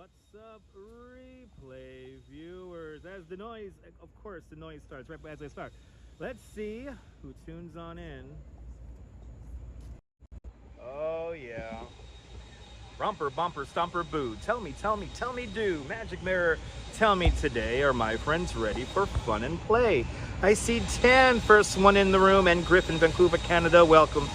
What's up, replay viewers? As the noise, of course, the noise starts right as I start. Let's see who tunes on in. Oh, yeah. Romper, bumper, stomper, boo. Tell me, do. Magic Mirror, tell me today, are my friends ready for fun and play? I see Tan, first one in the room, and Griffin, Vancouver, Canada, welcome.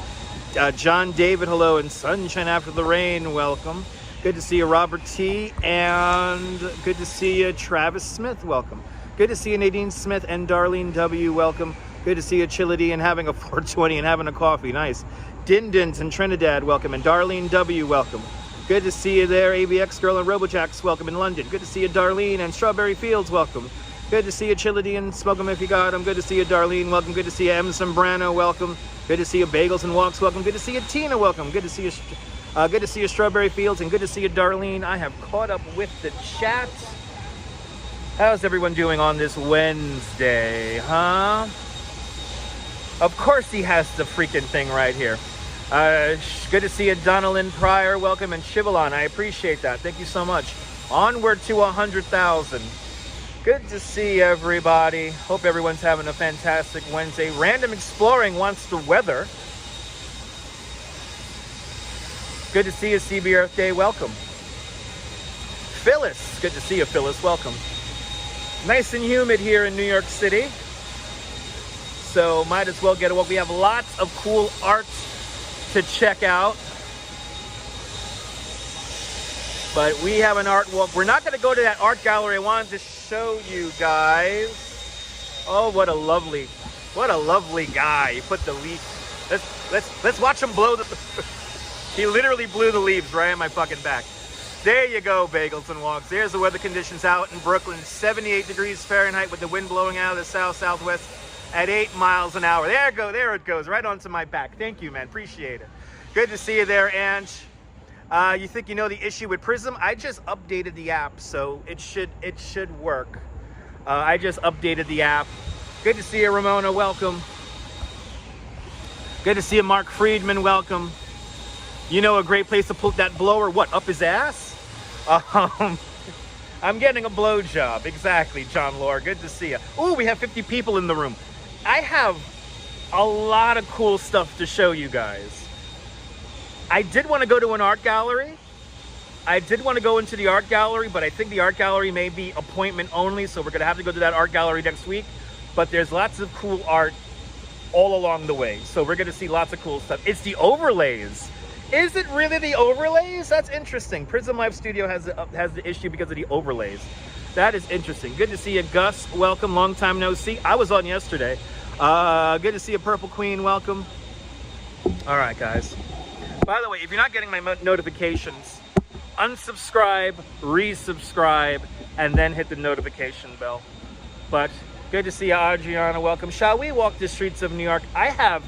John David, hello, and Sunshine After the Rain, welcome. Good to see you, Robert T, and good to see you, Travis Smith, welcome. Good to see you, Nadine Smith and Darlene W, welcome. Good to see you, Chility, and having a 420 and having a coffee, nice. Dindins in Trinidad, welcome, and Darlene W, welcome. Good to see you there, ABX Girl and Robojacks, welcome in London. Good to see you, Darlene, and Strawberry Fields, welcome. Good to see you, Chility, and Smoke 'em if you got 'em. Good to see you, Darlene, welcome. Good to see you, M. Sombrano, welcome. Good to see you, Bagels and Walks, welcome. Good to see you, Tina, welcome. Good to see you, Strawberry Fields, and good to see you, Darlene. I have caught up with the chat. How's everyone doing on this Wednesday, huh? Of course he has the freaking thing right here. Good to see you, Donalyn Pryor, welcome, and Chivalon. I appreciate that. Thank you so much. Onward to 100,000. Good to see everybody. Hope everyone's having a fantastic Wednesday. Random Exploring wants the weather. Good to see you, CB Earth Day, welcome. Phyllis, good to see you, Phyllis, welcome. Nice and humid here in New York City, so might as well get a walk. We have lots of cool art to check out, but we have an art walk. We're not going to go to that art gallery I wanted to show you guys. Oh, what a lovely guy. He put the leaf. Let's watch him blow the. He literally blew the leaves right on my fucking back. There you go, Bagels and Walks. There's the weather conditions out in Brooklyn. 78 degrees Fahrenheit with the wind blowing out of the south-southwest at 8 miles an hour. There it goes, right onto my back. Thank you, man. Appreciate it. Good to see you there, Ange. You think you know the issue with Prism? I just updated the app, so it should work. I just updated the app. Good to see you, Ramona. Welcome. Good to see you, Mark Friedman. Welcome. You know a great place to pull that blower, what, up his ass? I'm getting a blowjob. Exactly, John Lore. Good to see you. Ooh, we have 50 people in the room. I have a lot of cool stuff to show you guys. I did want to go to an art gallery. I did want to go into the art gallery, but I think the art gallery may be appointment only, so we're going to have to go to that art gallery next week. But there's lots of cool art all along the way, so we're going to see lots of cool stuff. It's the overlays. Is it really the overlays? That's interesting. Prism Live Studio has the issue because of the overlays. That is interesting. Good to see you, Gus. Welcome. Long time no see. I was on yesterday. Good to see you, Purple Queen. Welcome. All right, guys. By the way, if you're not getting my notifications, unsubscribe, resubscribe, and then hit the notification bell. But good to see you, Adriana. Welcome. Shall we walk the streets of New York? I have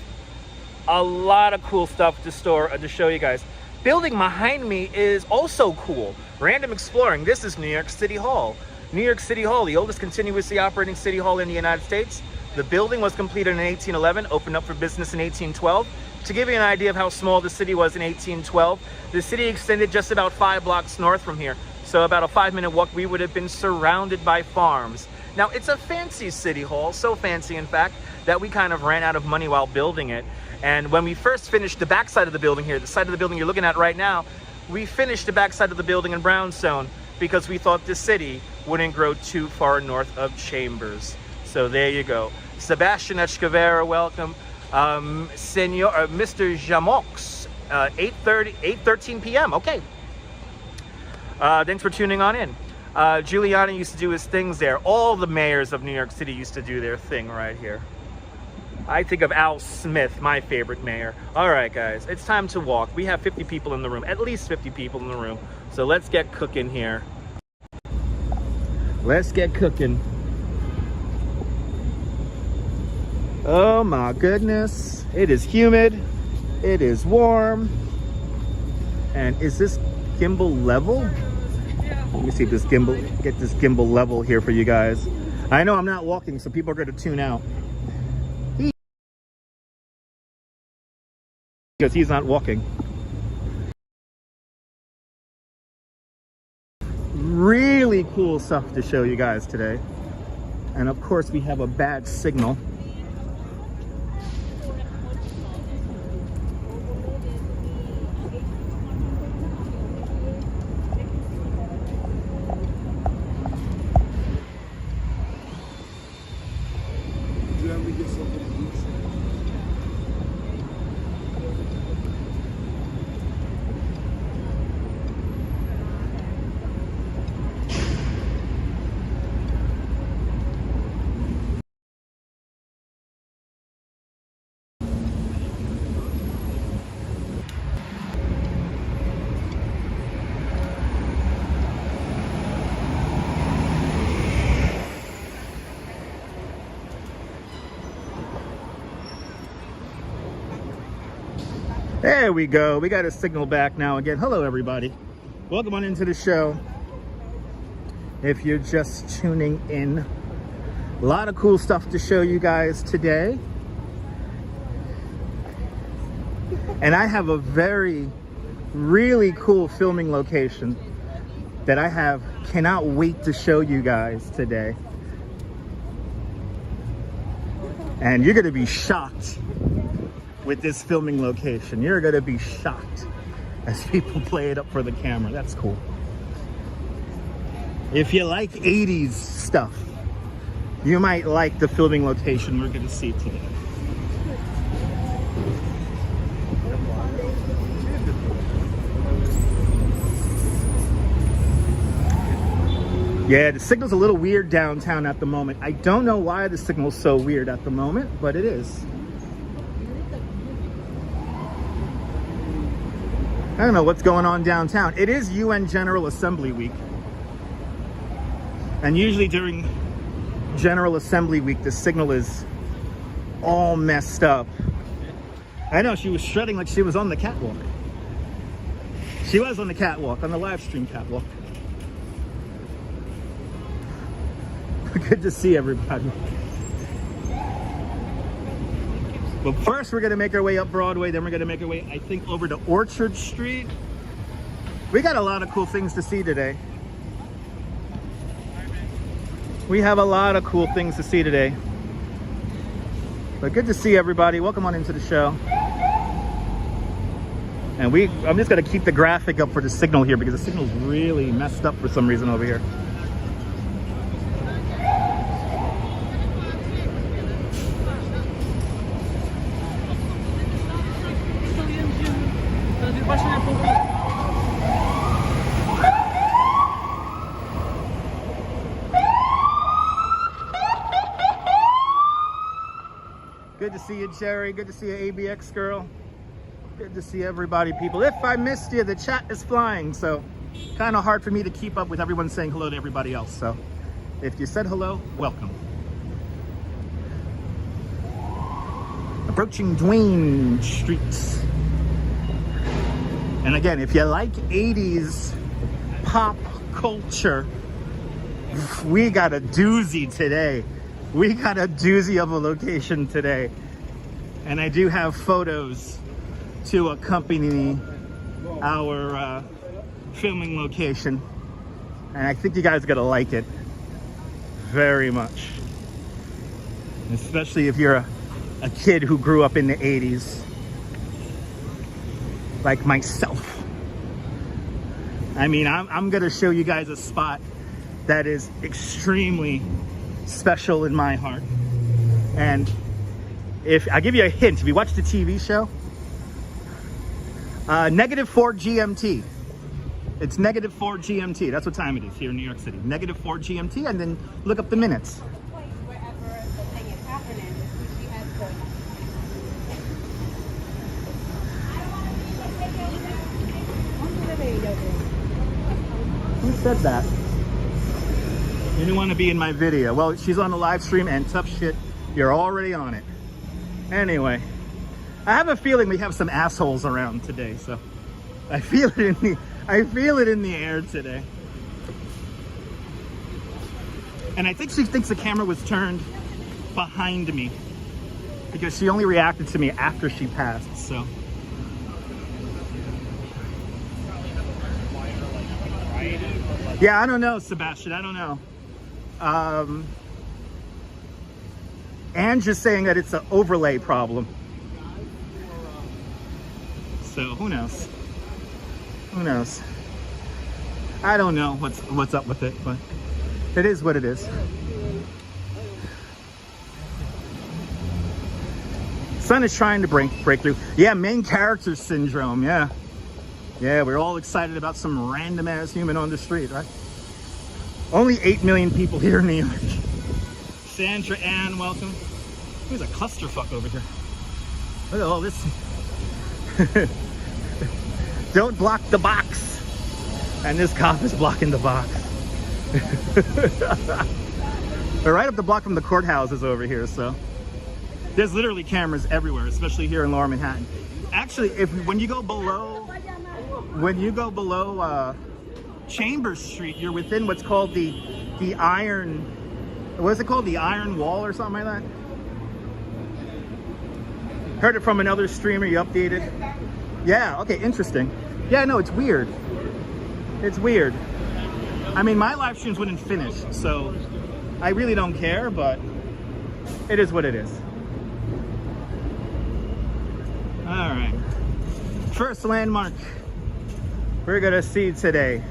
a lot of cool stuff to show you guys. Building behind me is also cool. Random Exploring. This is New York City Hall. New York City Hall, the oldest continuously operating city hall in the United States. The building was completed in 1811, opened up for business in 1812. To give you an idea of how small the city was in 1812, the city extended just about 5 blocks north from here. So about a 5-minute walk, we would have been surrounded by farms. Now, it's a fancy city hall, so fancy, in fact, that we kind of ran out of money while building it. And when we first finished the back side of the building here, the side of the building you're looking at right now, we finished the back side of the building in brownstone because we thought the city wouldn't grow too far north of Chambers. So there you go. Sebastian Echkavera, welcome. Mr. Jamox, 8:13 p.m. Okay. Thanks for tuning on in. Giuliani used to do his things there. All the mayors of New York City used to do their thing right here. I think of Al Smith, my favorite mayor. All right, guys, it's time to walk. We have 50 people in the room, at least 50 people in the room. So let's get cooking here. Let's get cooking. Oh my goodness. It is humid. It is warm. And is this gimbal level? Let me see if this gimbal, get this gimbal level here for you guys. I know I'm not walking, so people are going to tune out. Because he's not walking. really cool stuff to show you guys today. And of course, we have a bad signal. There we go. We got a signal back now again. Hello, everybody. Welcome on into the show. If you're just tuning in, a lot of cool stuff to show you guys today. And I have a really cool filming location that cannot wait to show you guys today. And you're going to be shocked with this filming location. You're gonna be shocked as people play it up for the camera. That's cool. If you like 80s stuff, you might like the filming location we're gonna see today. Yeah, the signal's a little weird downtown at the moment. I don't know why the signal's so weird at the moment, but it is. I don't know what's going on downtown. It is UN General Assembly Week. And usually during General Assembly Week, the signal is all messed up. I know, she was shredding like she was on the catwalk. She was on the catwalk, on the live stream catwalk. Good to see everybody. But first, we're gonna make our way up Broadway, then we're gonna make our way, I think, over to Orchard Street. We got a lot of cool things to see today. We have a lot of cool things to see today. But good to see everybody. Welcome on into the show. And I'm just gonna keep the graphic up for the signal here because the signal's really messed up for some reason over here. Good to see you, Jerry. Good to see you, ABX girl. Good to see everybody, people. If I missed you, the chat is flying, so kind of hard for me to keep up with everyone saying hello to everybody else. So if you said hello, welcome. Approaching Duane Street. And again, if you like 80s pop culture, we got a doozy today. We got a doozy of a location today. And I do have photos to accompany our filming location. And I think you guys are gonna like it very much. Especially if you're a kid who grew up in the 80s, like myself. I mean, I'm gonna show you guys a spot that is extremely special in my heart. And if I'll give you a hint, if you watch the TV show, -4 GMT. It's -4 GMT. That's what time it is here in New York City. -4 GMT, and then look up the minutes. Who said that? You didn't want to be in my video. Well, she's on the live stream, and tough shit, you're already on it. Anyway, I have a feeling we have some assholes around today, so I feel it in the air today. And I think she thinks the camera was turned behind me because she only reacted to me after she passed, so. Yeah, I don't know, Sebastian. I don't know. And just saying that it's an overlay problem. So who knows? Who knows? I don't know what's up with it, but it is what it is. Sun is trying to break through. Yeah, main character syndrome. Yeah, we're all excited about some random ass human on the street, right? Only 8 million people here in New York. Sandra Ann, welcome. There's a clusterfuck over here. Look at all this. Don't block the box. And this cop is blocking the box. They're right up the block from the courthouses over here, so. There's literally cameras everywhere, especially here in Lower Manhattan. Actually, when you go below Chambers Street, you're within what's called the iron, what is it called? The iron wall or something like that? Heard it from another streamer, you updated. Yeah, okay, interesting. Yeah, no, it's weird. It's weird. I mean, my live streams wouldn't finish, so I really don't care, but it is what it is. All right, first landmark we're gonna see today.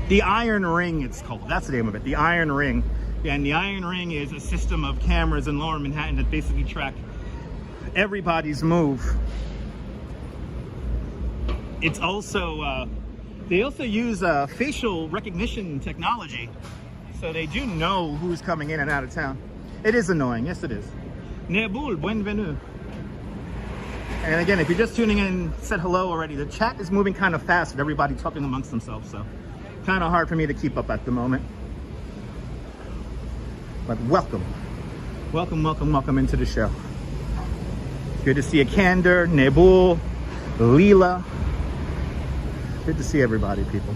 The Iron Ring, it's called. That's the name of it, the Iron Ring. And the Iron Ring is a system of cameras in Lower Manhattan that basically track everybody's move. It's also, they also use facial recognition technology. So they do know who's coming in and out of town. It is annoying, yes it is. Nebul, bienvenue. And again, if you're just tuning in, said hello already, the chat is moving kind of fast with everybody talking amongst themselves, so kind of hard for me to keep up at the moment. But welcome. Welcome, welcome, welcome into the show. Good to see you, Candor, Nebul, Leela. Good to see everybody, people.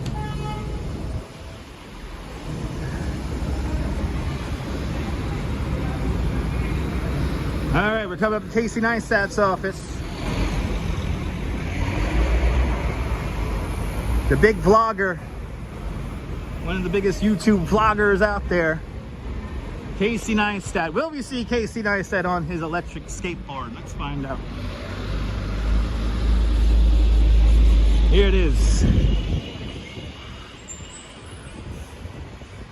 All right, we're coming up to Casey Neistat's office. The big vlogger, one of the biggest YouTube vloggers out there, Casey Neistat. Will we see Casey Neistat on his electric skateboard? Let's find out. Here it is.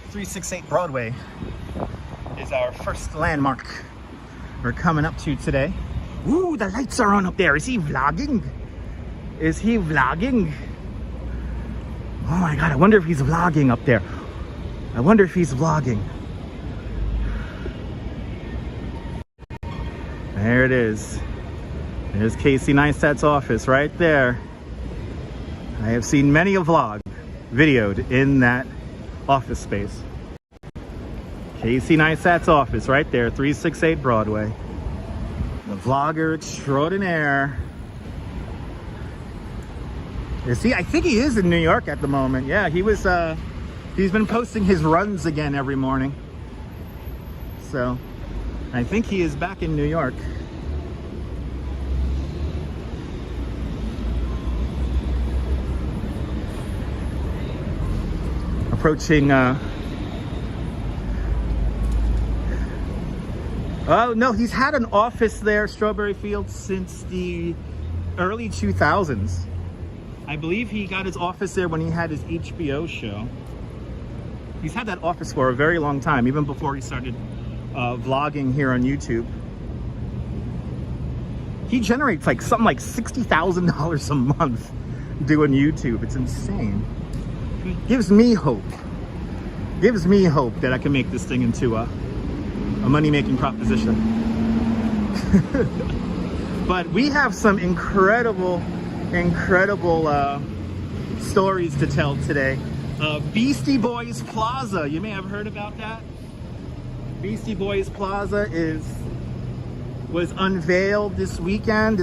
368 Broadway is our first landmark we're coming up to today. Ooh, the lights are on up there. Is he vlogging? Is he vlogging? Oh my God, I wonder if he's vlogging up there. I wonder if he's vlogging. There it is. There's Casey Neistat's office right there. I have seen many a vlog videoed in that office space. Casey Neistat's office right there, 368 Broadway. The vlogger extraordinaire. Is he? I think he is in New York at the moment. Yeah, he was, he's been posting his runs again every morning. So, I think he is back in New York. Approaching, oh no, he's had an office there, Strawberry Fields, since the early 2000s. I believe he got his office there when he had his HBO show. He's had that office for a very long time, even before he started vlogging here on YouTube. He generates like something like $60,000 a month doing YouTube. It's insane. Gives me hope. Gives me hope that I can make this thing into a money-making proposition. But we have some incredible stories to tell today. Beastie Boys Plaza, you may have heard about that. Beastie Boys Plaza was unveiled this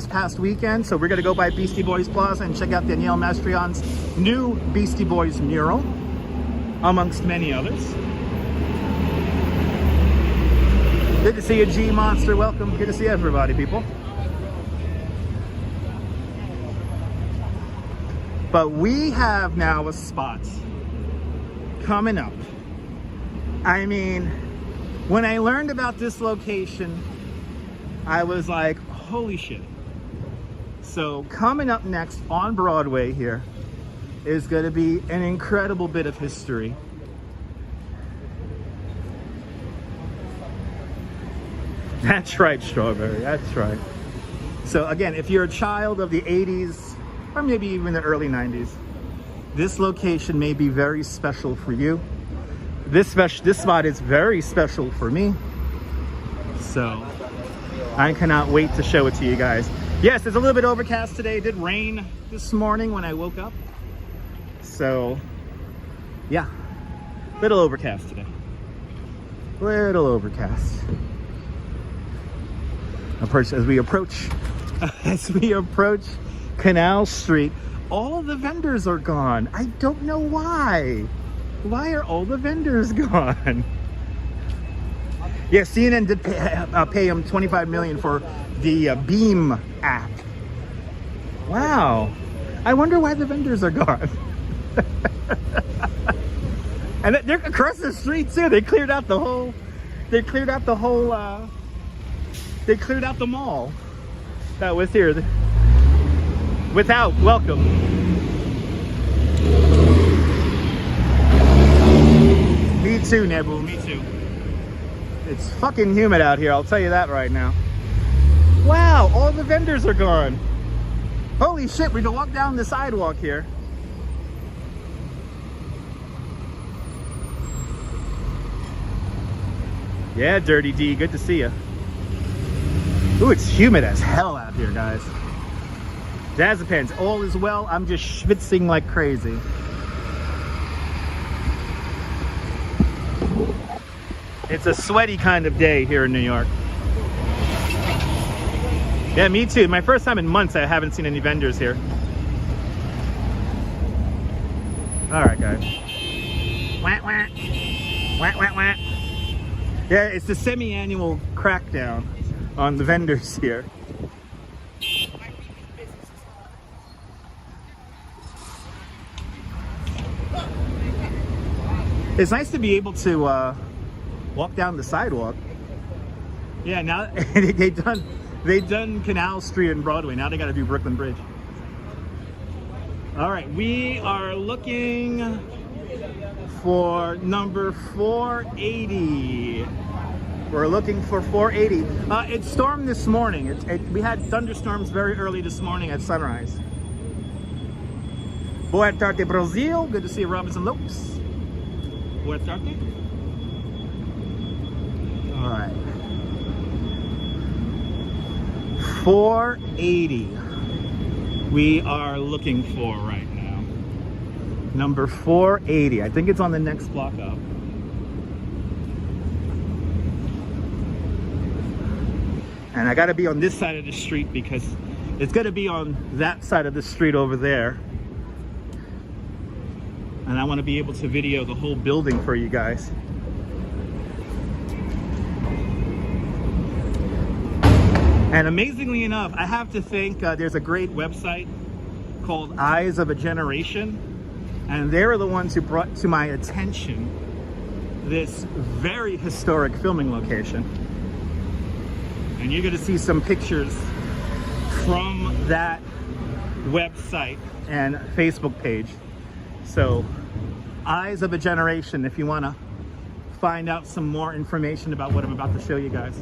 past weekend. So we're gonna go by Beastie Boys Plaza and check out Danielle Mastrian's new Beastie Boys mural, amongst many others. Good to see you, G Monster. Welcome. Good to see everybody, people. But we have now a spot coming up. I mean, when I learned about this location, I was like, holy shit. So coming up next on Broadway here is going to be an incredible bit of history. That's right, Strawberry, that's right. So again, if you're a child of the 80s, or maybe even the early 90s, this location may be very special for you. This spot is very special for me. So I cannot wait to show it to you guys. Yes, it's a little bit overcast today. It did rain this morning when I woke up. So yeah, little overcast today. Little overcast. As we approach Canal Street, all of the vendors are gone. I don't know why. Why are all the vendors gone? Yeah, CNN did pay him $25 million for the Beam app. Wow. I wonder why the vendors are gone. And they're across the street too. They cleared out the whole. They cleared out the mall that was here without welcome. Me too, Nebu, me too. It's fucking humid out here, I'll tell you that right now. Wow, all the vendors are gone. Holy shit, we can walk down the sidewalk here. Yeah, Dirty D, good to see you. Ooh, it's humid as hell out here, guys. Jazzapans, all is well. I'm just schwitzing like crazy. It's a sweaty kind of day here in New York. Yeah, me too. My first time in months I haven't seen any vendors here. All right, guys. Wah, wah. Wah, wah, wah. Yeah, it's the semi-annual crackdown on the vendors here. It's nice to be able to walk down the sidewalk. Yeah, now they've done Canal Street and Broadway. Now they got to do Brooklyn Bridge. All right, we are looking for number 480. We're looking for 480. It stormed this morning. We had thunderstorms very early this morning at sunrise. Boa tarde, Brazil. Good to see you, Robinson Lopes. Boa tarde. All right. 480. We are looking for right now. Number 480. I think it's on the next block up. And I got to be on this side of the street because it's going to be on that side of the street over there. And I want to be able to video the whole building for you guys. And amazingly enough, I have to think there's a great website called Eyes of a Generation. And they're the ones who brought to my attention this very historic filming location. And you're going to see some pictures from that website and Facebook page. So, Eyes of a Generation, if you want to find out some more information about what I'm about to show you guys.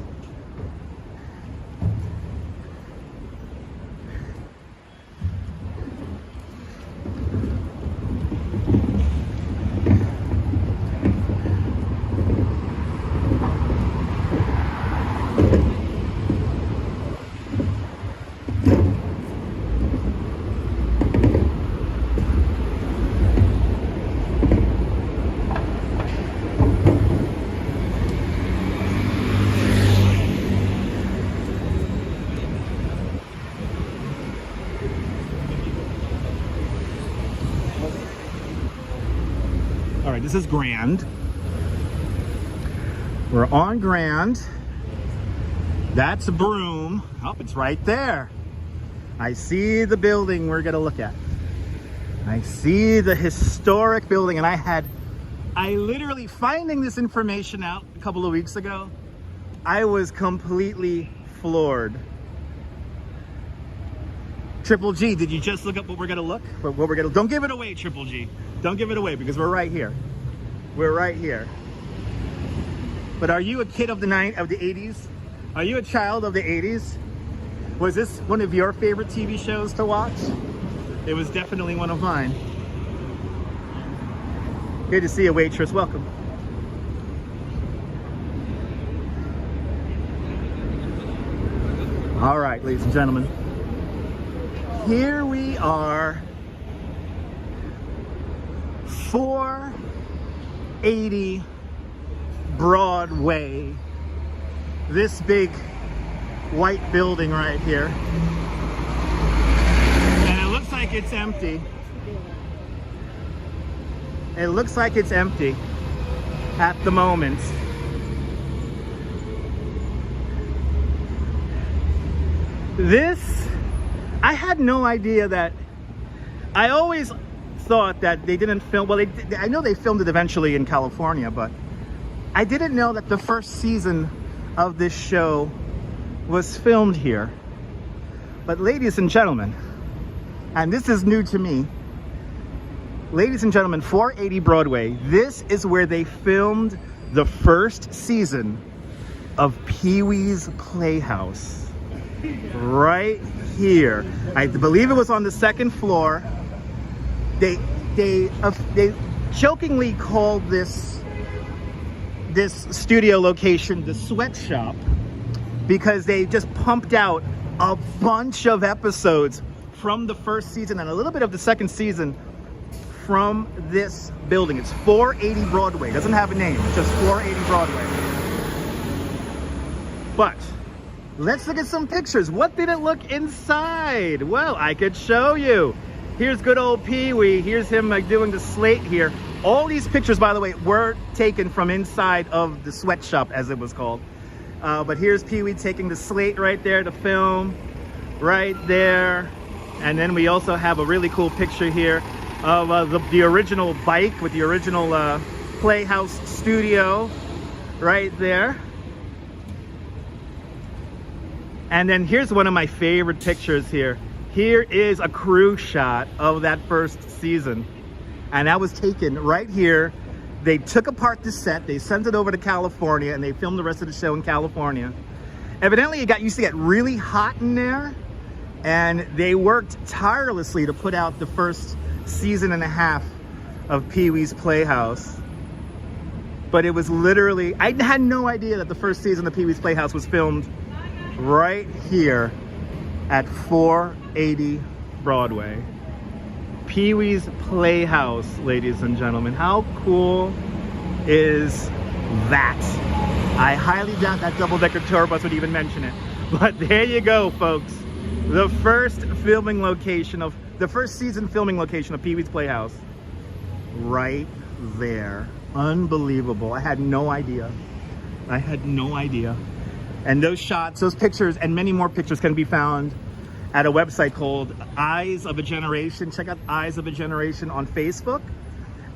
All right, this is Grand. We're on Grand. That's Broome. Oh, it's right there. I see the building we're gonna look at. I see the historic building, and I literally, finding this information out a couple of weeks ago, I was completely floored. Triple G, did you just look up what we're gonna look? Don't give it away, Triple G. Don't give it away, because we're right here. We're right here. But are you a kid of the 80s? Are you a child of the 80s? Was this one of your favorite TV shows to watch? It was definitely one of mine. Good to see you, waitress. Welcome. All right, ladies and gentlemen. Here we are. 480 Broadway. This big white building right here. And it looks like it's empty. It looks like it's empty at the moment. This, I had no idea that, I always thought that they didn't film, well, I know they filmed it eventually in California, but I didn't know that the first season of this show was filmed here. But ladies and gentlemen, and this is new to me, ladies and gentlemen, 480 Broadway, this is where they filmed the first season of Pee-wee's Playhouse. Right here. I believe it was on the second floor. They jokingly called this studio location the sweatshop because they just pumped out a bunch of episodes from the first season and a little bit of the second season from this building. It's 480 Broadway. It doesn't have a name, it's just 480 Broadway. But let's look at some pictures. What did it look inside? Well, I could show you. Here's good old Pee-wee. Here's him doing the slate here. All these pictures, by the way, were taken from inside of the sweatshop, as it was called. But here's Pee-wee taking the slate right there to film, right there. And then we also have a really cool picture here of the original bike with the original Playhouse studio right there. And then here's one of my favorite pictures here. Here is a crew shot of that first season. And that was taken right here. They took apart the set, they sent it over to California, and they filmed the rest of the show in California. Evidently, it used to get really hot in there, and they worked tirelessly to put out the first season and a half of Pee-wee's Playhouse. But it was literally, I had no idea that the first season of Pee-wee's Playhouse was filmed right here at 480 Broadway. Pee-wee's Playhouse, ladies and gentlemen. How cool is that? I highly doubt that double-decker tour bus would even mention it. But there you go, folks. The first filming location of, the first season filming location of Pee-wee's Playhouse. Right there. Unbelievable. I had no idea. I had no idea. And those shots, those pictures, and many more pictures can be found at a website called Eyes of a Generation. Check out Eyes of a Generation on Facebook.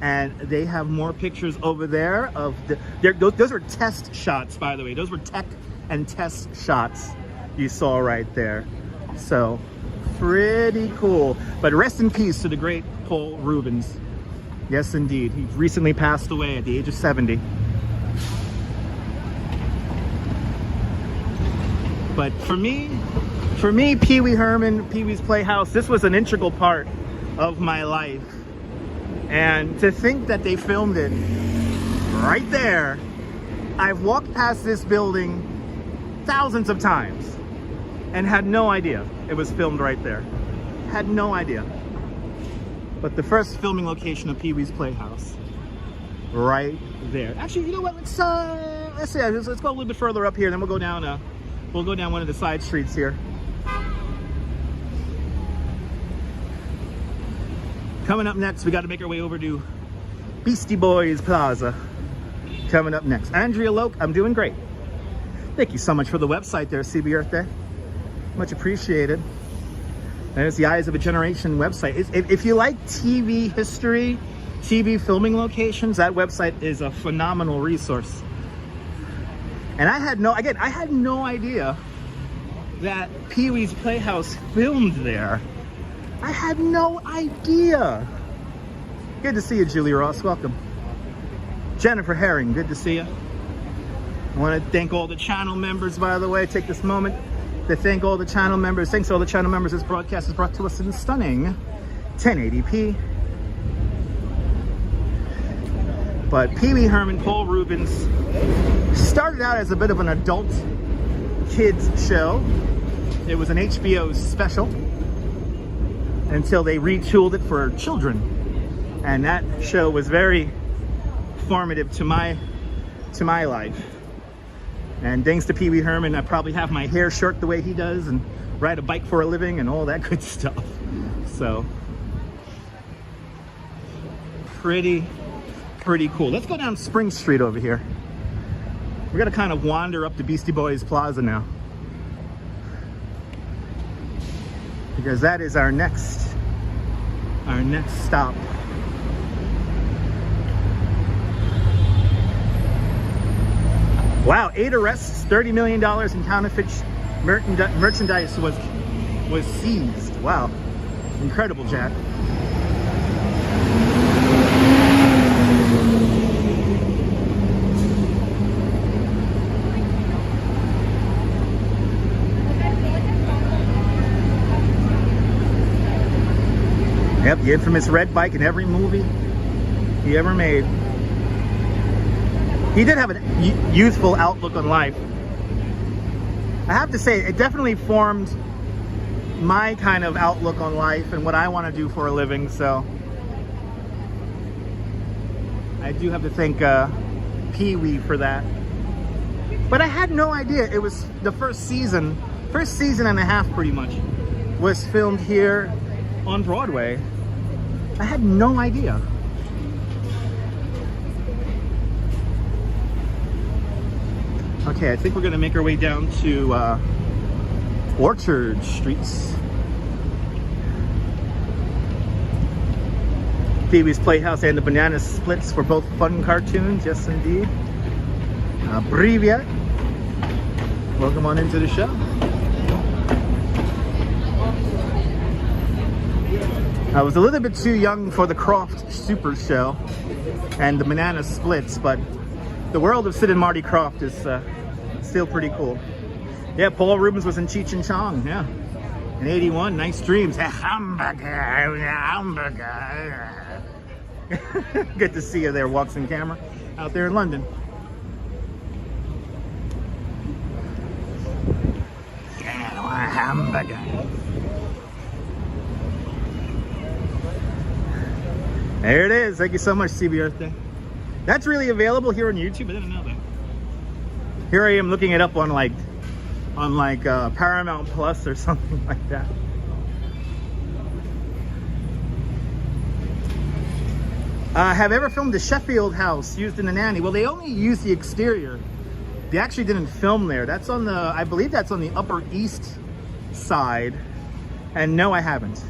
And they have more pictures over there of those are test shots, by the way. Those were tech and test shots you saw right there. So pretty cool. But rest in peace to the great Paul Rubens. Yes, indeed. He recently passed away at the age of 70. But for me, Pee-wee Herman, Pee-wee's Playhouse, this was an integral part of my life. And to think that they filmed it right there, I've walked past this building thousands of times and had no idea it was filmed right there. Had no idea. But the first filming location of Pee-wee's Playhouse, right there. Actually, you know what? Let's go a little bit further up here, then we'll go down one of the side streets here. Coming up next, we got to make our way over to Beastie Boys Plaza. Coming up next, Andrea Loke, I'm doing great. Thank you so much for the website there, CB Earth Day. Much appreciated. There's the Eyes of a Generation website. If you like TV history, TV filming locations, that website is a phenomenal resource. And I had no idea that Pee-wee's Playhouse filmed there. I had no idea. Good to see you, Julie Ross. Welcome. Jennifer Herring, good to see you. I want to thank all the channel members, by the way. Take this moment to thank all the channel members. Thanks to all the channel members. This broadcast is brought to us in stunning 1080p. But Pee-wee Herman, Paul Rubens started out as a bit of an adult kids show. It was an HBO special until they retooled it for children. And that show was very formative to my life. And thanks to Pee-wee Herman, I probably have my hair short the way he does and ride a bike for a living and all that good stuff. So, pretty cool. Let's go down Spring Street over here. We're gonna kind of wander up to Beastie Boys Plaza now, because that is our next stop. Wow, 8 arrests, $30 million in counterfeit merchandise was seized. Wow, incredible, Jack. Yep, the infamous red bike in every movie he ever made. He did have a youthful outlook on life. I have to say, it definitely formed my kind of outlook on life and what I want to do for a living, so I do have to thank Pee-wee for that. But I had no idea it was the first season and a half pretty much was filmed here on Broadway. I had no idea. Okay, I think we're gonna make our way down to Orchard Streets. Pee-wee's Playhouse and the Banana Splits for both fun cartoons, yes indeed. Привет. Welcome on into the show. I was a little bit too young for the Croft Super Show and the Banana Splits, but the world of Sid and Marty Krofft is still pretty cool. Yeah, Paul Rubens was in Cheech and Chong, yeah. In 81, Nice Dreams. Hamburger. Good to see you there, Watson Camera, out there in London. Hamburger. There it is. Thank you so much, CB Earth Day. That's really available here on YouTube. I didn't know that. Here I am looking it up on Paramount Plus or something like that. Have ever filmed the Sheffield house used in The Nanny? Well, they only used the exterior. They actually didn't film there. That's on the, I believe that's on the Upper East Side. And no, I haven't.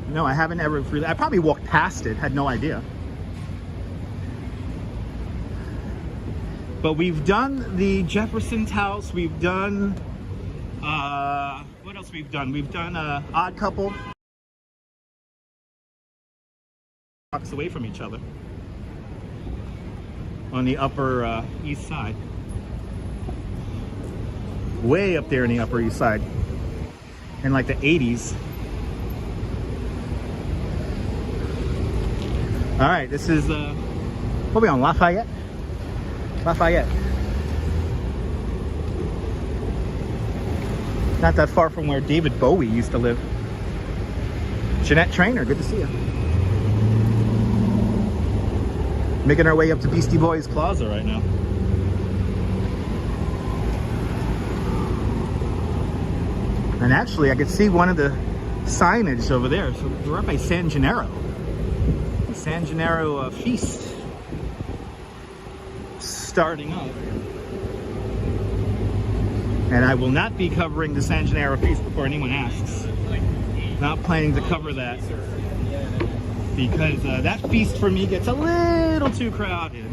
No, I haven't ever really. I probably walked past it, had no idea. But we've done the Jefferson's house. We've done, what else we've done? We've done Odd Couple. Blocks away from each other on the Upper East Side. Way up there in the Upper East Side in like the 80s. All right, this is, what are we on, Lafayette? Lafayette. Not that far from where David Bowie used to live. Jeanette Trainer, good to see you. Making our way up to Beastie Boys Plaza right now. And actually, I could see one of the signage over there. So we're up by San Gennaro. The San Gennaro feast starting up. And I will not be covering the San Gennaro feast before anyone asks. Not planning to cover that because that feast for me gets a little too crowded.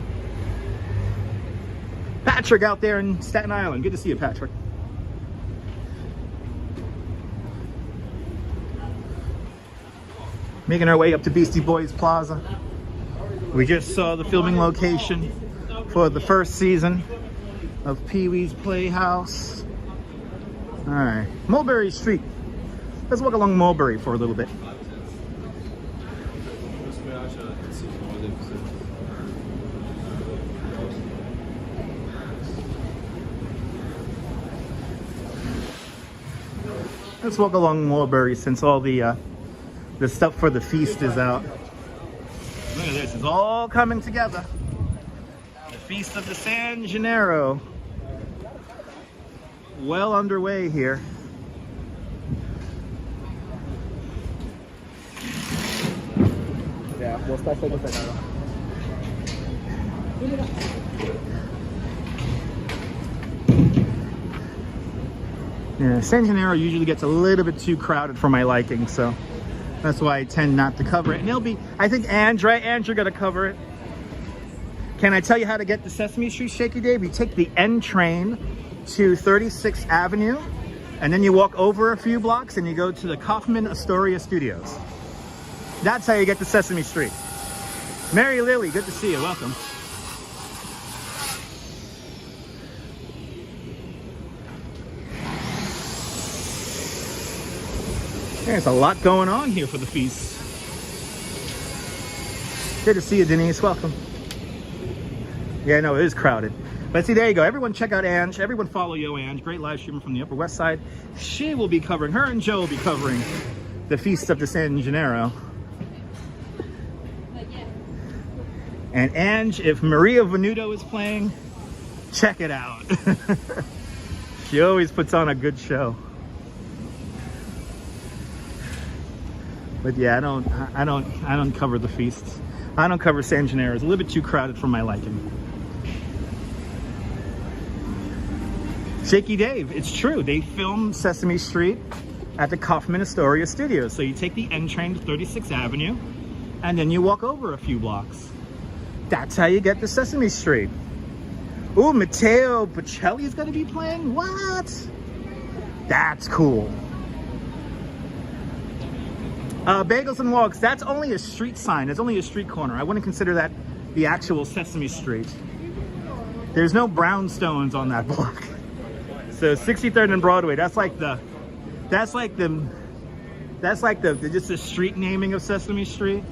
Patrick out there in Staten Island. Good to see you, Patrick. Making our way up to Beastie Boys Plaza. We just saw the filming location for the first season of Pee-wee's Playhouse. All right, Mulberry Street. Let's walk along Mulberry for a little bit. Let's walk along Mulberry since all the stuff for the feast is out. Look at this, it's all coming together. The Feast of the San Gennaro. Well underway here. Yeah, we'll start with that. Yeah, San Gennaro usually gets a little bit too crowded for my liking, so that's why I tend not to cover it. And it'll be, I think Andrew gonna cover it. Can I tell you how to get to Sesame Street, Shaky Dave? You take the N train to 36th Avenue, and then you walk over a few blocks and you go to the Kaufman Astoria Studios. That's how you get to Sesame Street. Mary Lily, good to see you, welcome. There's a lot going on here for the feast. Good to see you, Denise. Welcome. Yeah, no, it is crowded. But see, there you go. Everyone check out Ange. Everyone follow Yo Ange. Great live streamer from the Upper West Side. She will be covering, her and Joe will be covering the Feast of the San Gennaro. And Ange, if Maria Venuto is playing, check it out. She always puts on a good show. But yeah, I don't cover the feasts. I don't cover San Gennaro. It's a little bit too crowded for my liking. Shaky Dave, it's true. They filmed Sesame Street at the Kaufman Astoria Studios. So you take the N train to 36th Avenue, and then you walk over a few blocks. That's how you get to Sesame Street. Ooh, Matteo Bocelli's gonna be playing? What? That's cool. Bagels and Walks, that's only a street sign. It's only a street corner. I wouldn't consider that the actual Sesame Street. There's no brownstones on that block. So 63rd and Broadway, that's like the just the street naming of Sesame Street.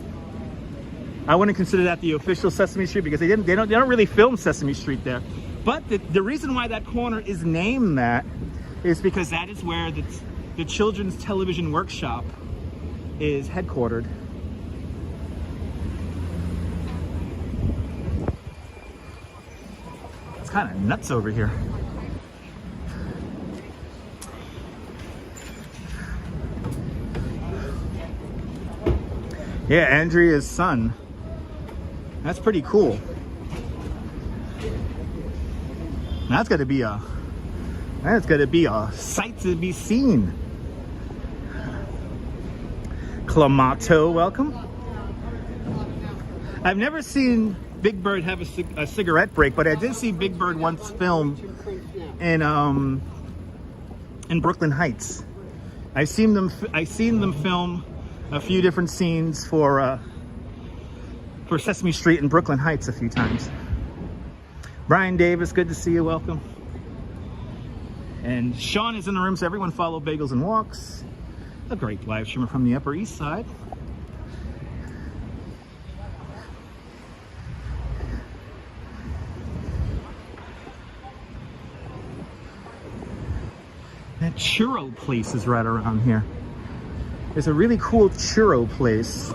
I wouldn't consider that the official Sesame Street because they don't really film Sesame Street there. But the reason why that corner is named that is because that is where the Children's Television Workshop is headquartered. It's kind of nuts over here. Yeah, Andrea's son. That's pretty cool. That's gonna be a sight to be seen. Clamato, welcome. I've never seen Big Bird have a cigarette break, but I did see Big Bird once film in Brooklyn Heights. I've seen them film a few different scenes for Sesame Street in Brooklyn Heights a few times. Brian Davis, good to see you, welcome. And Sean is in the room, so everyone follow Bagels and Walks. A great live streamer from the Upper East Side. That churro place is right around here. There's a really cool churro place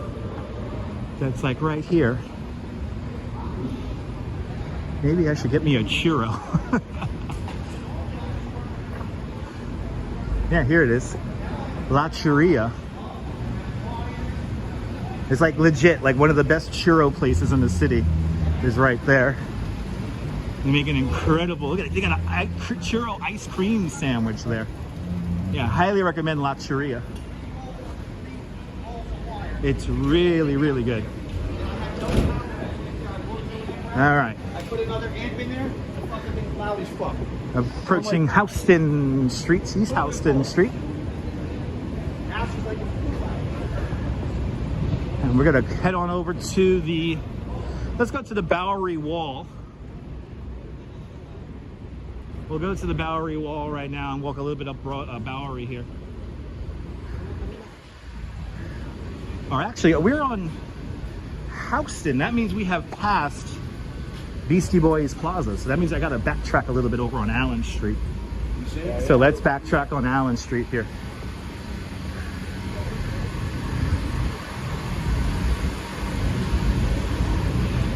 that's like right here. Maybe I should get me a churro. Yeah, here it is. La Churria. It's like legit, like one of the best churro places in the city is right there. They make an incredible, look at it, they got a churro ice cream sandwich there. Yeah, highly recommend La Churria. It's really, really good. All right. I put another amp in there. The fucking thing's loud as fuck. Approaching Houston Street, East Houston Street. And we're gonna head on over to the, let's go to the Bowery Wall. We'll go to the Bowery Wall right now and walk a little bit up Bowery here. Or actually, we're on Houston. That means we have passed Beastie Boys Plaza. So that means I gotta backtrack a little bit over on Allen Street. So let's backtrack on Allen Street here.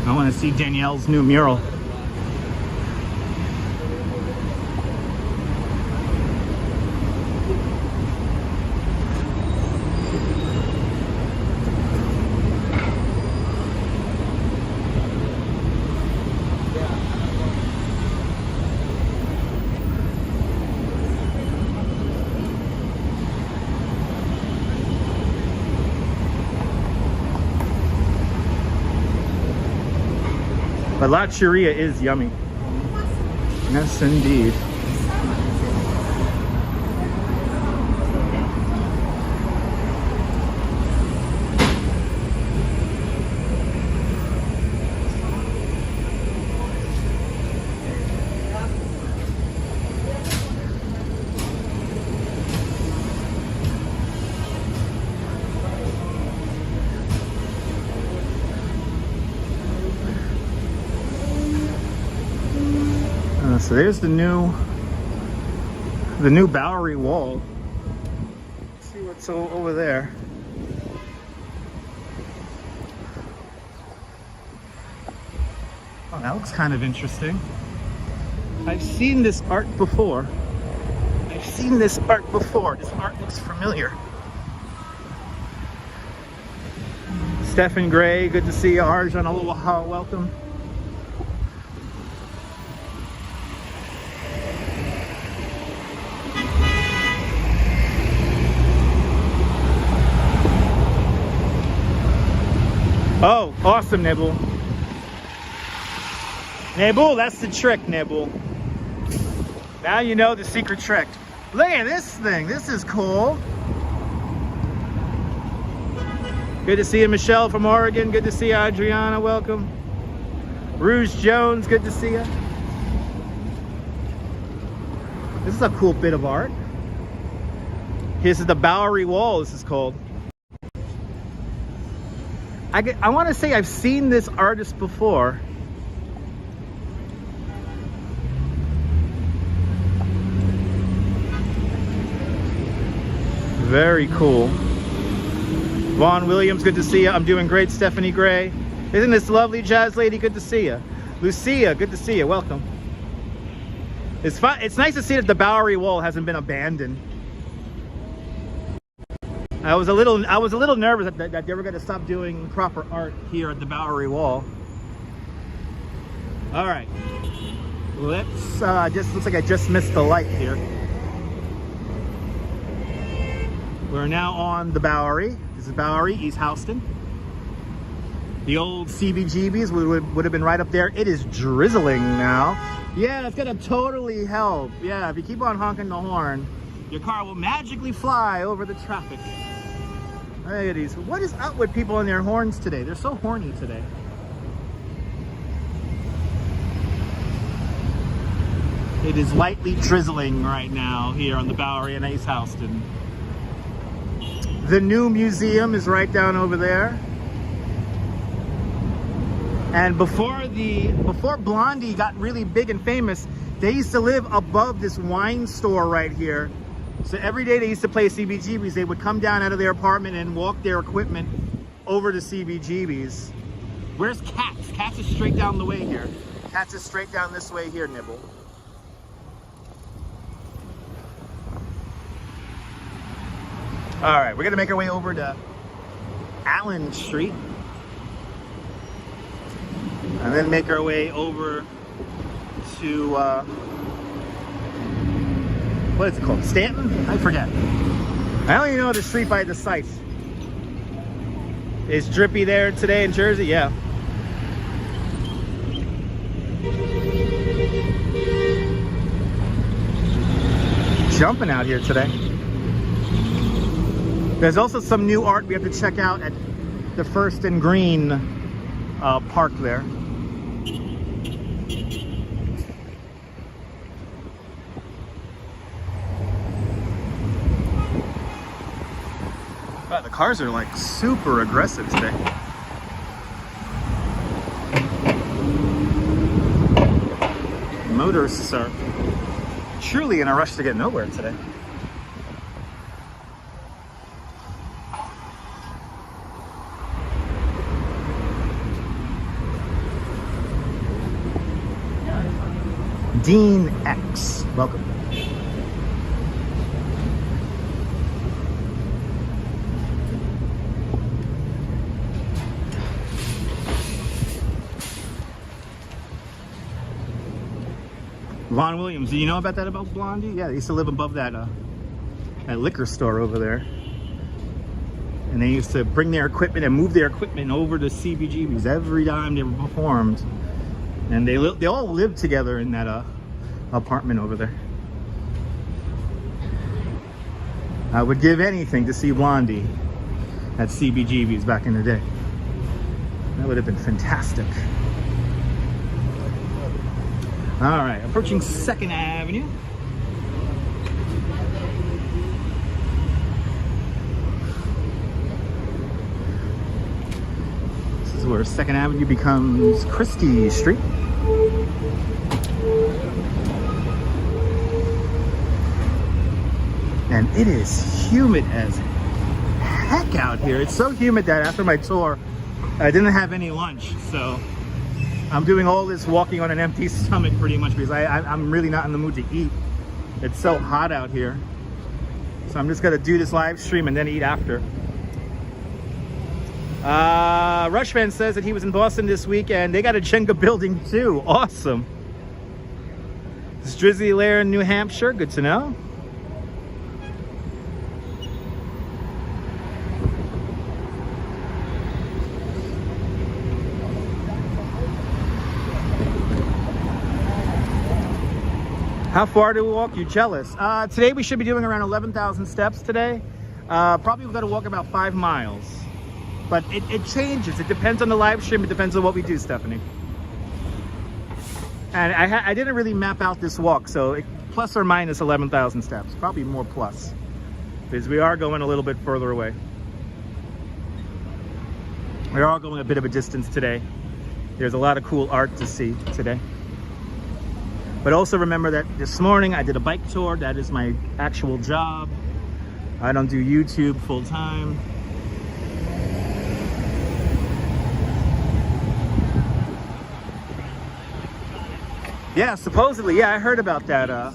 I want to see Danielle's new mural. But La Cheria is yummy. Yes, indeed. So there's the new Bowery Wall. Let's see what's over there. Oh, that looks kind of interesting. I've seen this art before. This art looks familiar. Stephen Gray, good to see you. Arjan, aloha, welcome. Oh, awesome, Nibble. Nibble, that's the trick, Nibble. Now you know the secret trick. Look at this thing. This is cool. Good to see you, Michelle from Oregon. Good to see you, Adriana. Welcome. Rouge Jones, good to see you. This is a cool bit of art. This is the Bowery Wall, this is called. I want to say I've seen this artist before. Very cool. Vaughn Williams, good to see you. I'm doing great, Stephanie Gray. Isn't this lovely jazz lady? Good to see you. Lucia, good to see you. Welcome. It's fun. It's nice to see that the Bowery Wall hasn't been abandoned. I was a little nervous that they were going to stop doing proper art here at the Bowery Wall. All right, let's just looks like I just missed the light here. We're now on the Bowery. This is Bowery, East Houston. The old CBGBs would have been right up there. It is drizzling now. Yeah, it's gonna totally help. Yeah, if you keep on honking the horn, your car will magically fly over the traffic. Look at these. What is up with people and their horns today? They're so horny today. It is lightly drizzling right now here on the Bowery in East Houston. The new museum is right down over there. And before Blondie got really big and famous, they used to live above this wine store right here. So every day they used to play CBGBs. They would come down out of their apartment and walk their equipment over to CBGBs. Where's Cats? Cats is straight down the way here. Cats is straight down this way here, Nibble. All right, we're gonna make our way over to Allen Street. And then make our way over to, what is it called? Stanton? I forget. I only know the street by the site. It's drippy there today in Jersey, yeah. Jumping out here today. There's also some new art we have to check out at the First and Green park there. Wow, the cars are like super aggressive today. Motorists are truly in a rush to get nowhere today. Dean X, welcome. Vaughn Williams, do you know about that about Blondie? Yeah, they used to live above that liquor store over there. And they used to bring their equipment and move their equipment over to CBGB's every time they performed. And they all lived together in that apartment over there. I would give anything to see Blondie at CBGB's back in the day. That would have been fantastic. All right, approaching 2nd Avenue. This is where 2nd Avenue becomes Christie Street. And it is humid as heck out here. It's so humid that after my tour, I didn't have any lunch, so I'm doing all this walking on an empty stomach pretty much because I'm really not in the mood to eat. It's so hot out here. So I'm just gonna do this live stream and then eat after. Rushman says that he was in Boston this week and they got a Jenga building too. Awesome. It's Drizzly Lair in New Hampshire, good to know. How far do we walk? You jealous? Today we should be doing around 11,000 steps today. Probably we've got to walk about 5 miles. But it changes. It depends on the live stream. It depends on what we do, Stephanie. And I didn't really map out this walk, so plus or minus 11,000 steps. Probably more plus. Because we are going a little bit further away. We are going a bit of a distance today. There's a lot of cool art to see today. But also remember that this morning I did a bike tour. That is my actual job. I don't do YouTube full time. Yeah, supposedly. Yeah, I heard about that. I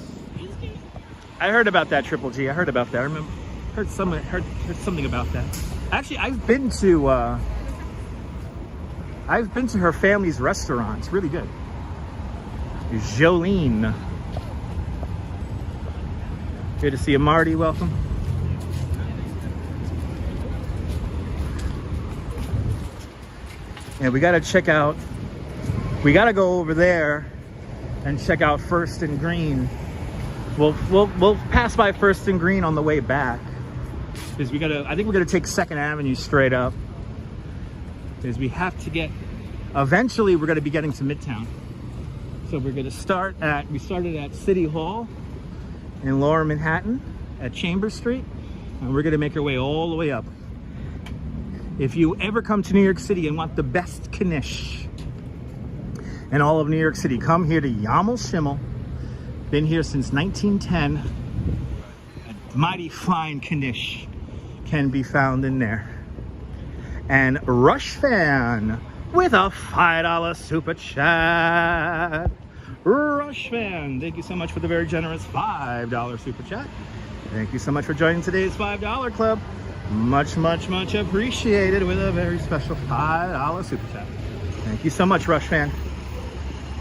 heard about that, Triple G. I heard about that. I remember heard something about that. Actually, I've been to her family's restaurant. It's really good. Jolene. Good to see you, Marty. Welcome. And we got to check out, we got to go over there and check out First and Green. We'll pass by First and Green on the way back because I think we're gonna take 2nd Avenue straight up because we have to get, eventually we're gonna be getting to Midtown. So we're gonna we started at City Hall in Lower Manhattan at Chambers Street, and we're gonna make our way all the way up. If you ever come to New York City and want the best knish in all of New York City, come here to Yammel Schimmel. Been here since 1910. A mighty fine knish can be found in there. And Rush Fan with a $5 super chat. Rush Fan, thank you so much for the very generous $5 super chat. Thank you so much for joining today's $5 club. Much, much, much appreciated with a very special $5 super chat. Thank you so much, Rush Fan.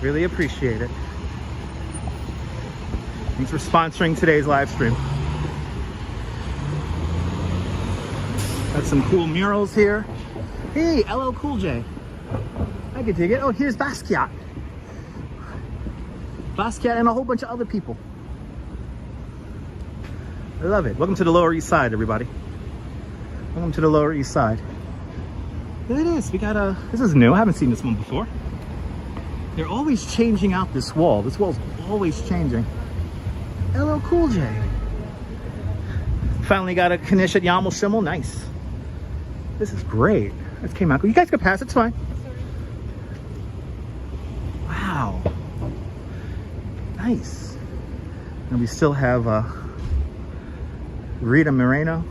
Really appreciate it. Thanks for sponsoring today's live stream. Got some cool murals here. Hey, LL Cool J. I can dig it. Oh, here's Basquiat. Basquiat and a whole bunch of other people. I love it. Welcome to the Lower East Side, everybody. Welcome to the Lower East Side. There it is. We got a... This is new. I haven't seen this one before. They're always changing out this wall. This wall's always changing. LL Cool J. Finally got a Knish at Yammel Schimmel. Nice. This is great. This came out. You guys can pass. It's fine. Wow. Nice. And we still have Rita Moreno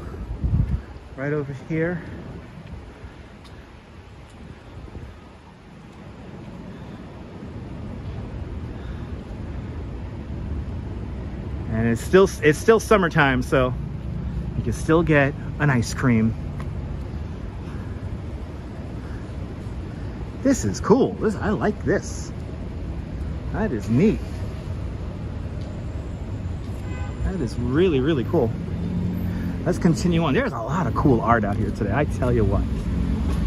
right over here. And it's still summertime, so you can still get an ice cream. This is cool. I like this. That is neat. That is really, really cool. Let's continue on. There's a lot of cool art out here today, I tell you what.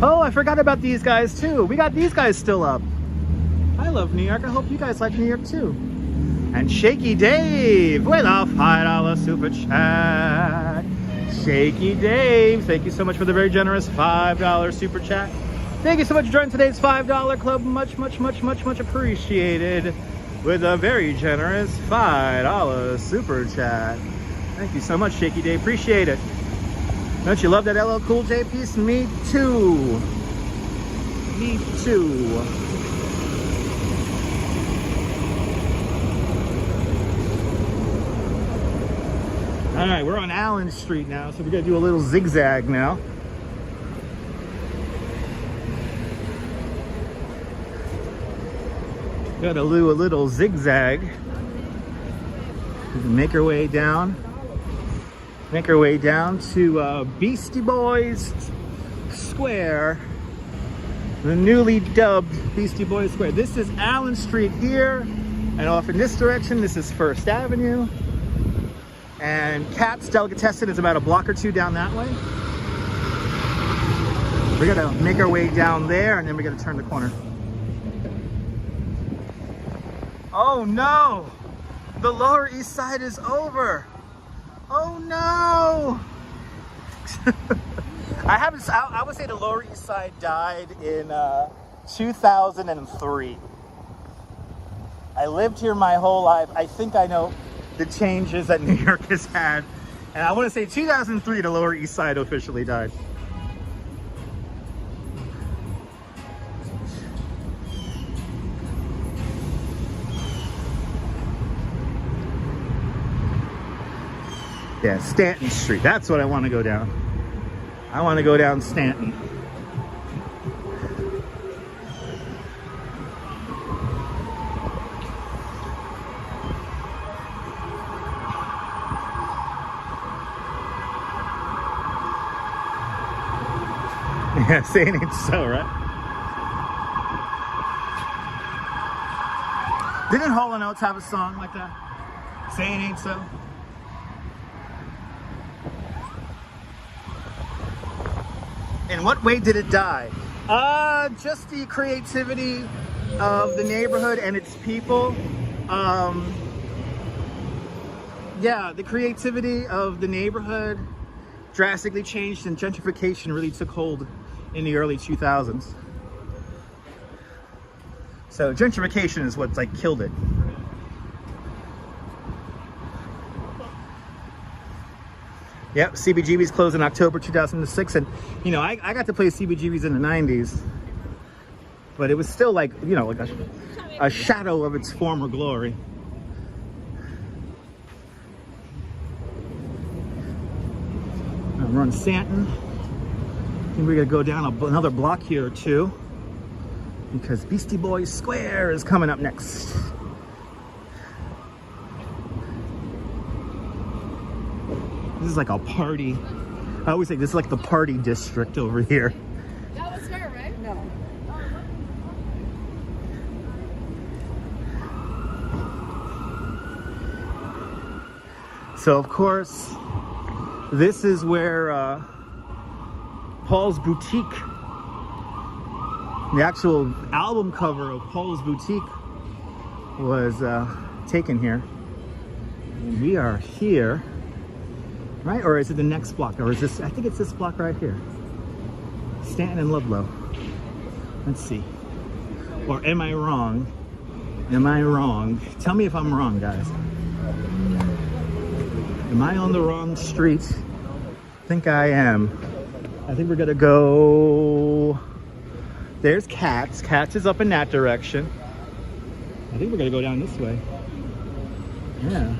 Oh, I forgot about these guys too. We got these guys still up. I love New York. I hope you guys like New York too. And Shaky Dave with a $5 super chat. Shaky Dave, thank you so much for the very generous $5 super chat. Thank you so much for joining today's $5 club. Much, much, much, much, much appreciated. With a very generous $5 super chat. Thank you so much, Shaky Dave. Appreciate it. Don't you love that LL Cool J piece? Me too. Me too. All right, we're on Allen Street now, so we're gonna do a little zigzag now. Gotta do a little zigzag. Make our way down. Make our way down to Beastie Boys Square. The newly dubbed Beastie Boys Square. This is Allen Street here, and off in this direction, this is First Avenue. And Cat's Delicatessen is about a block or two down that way. We're gonna make our way down there, and then we're gonna turn the corner. Oh no! The Lower East Side is over! Oh no! I would say the Lower East Side died in 2003. I lived here my whole life. I think I know the changes that New York has had. And I want to say 2003, the Lower East Side officially died. Yeah, Stanton Street. That's what I want to go down. I want to go down Stanton. Yeah, saying it's so, right? Didn't Hall & Oates have a song like that? Saying ain't so? In what way did it die? Just the creativity of the neighborhood and its people. Yeah, the creativity of the neighborhood drastically changed, and gentrification really took hold in the early 2000s. So gentrification is what's like killed it. Yep, CBGB's closed in October 2006, and you know, I got to play CBGB's in the 90s, but it was still like, you know, like a shadow of its former glory. We're on Stanton. I think we're gonna go down another block here or two, because Beastie Boys Square is coming up next. This is like a party. I always say this is like the party district over here. That was her, right? No. So of course, this is where Paul's Boutique The actual album cover of Paul's Boutique was taken here. And we are here, right? Or is it the next block? Or is this, I think it's this block right here. Stanton and Ludlow. Let's see. Or am I wrong? Am I wrong? Tell me if I'm wrong, guys. Am I on the wrong street? I think I am. I think we're gonna go... There's Katz. Katz is up in that direction. I think we're gonna go down this way. Yeah.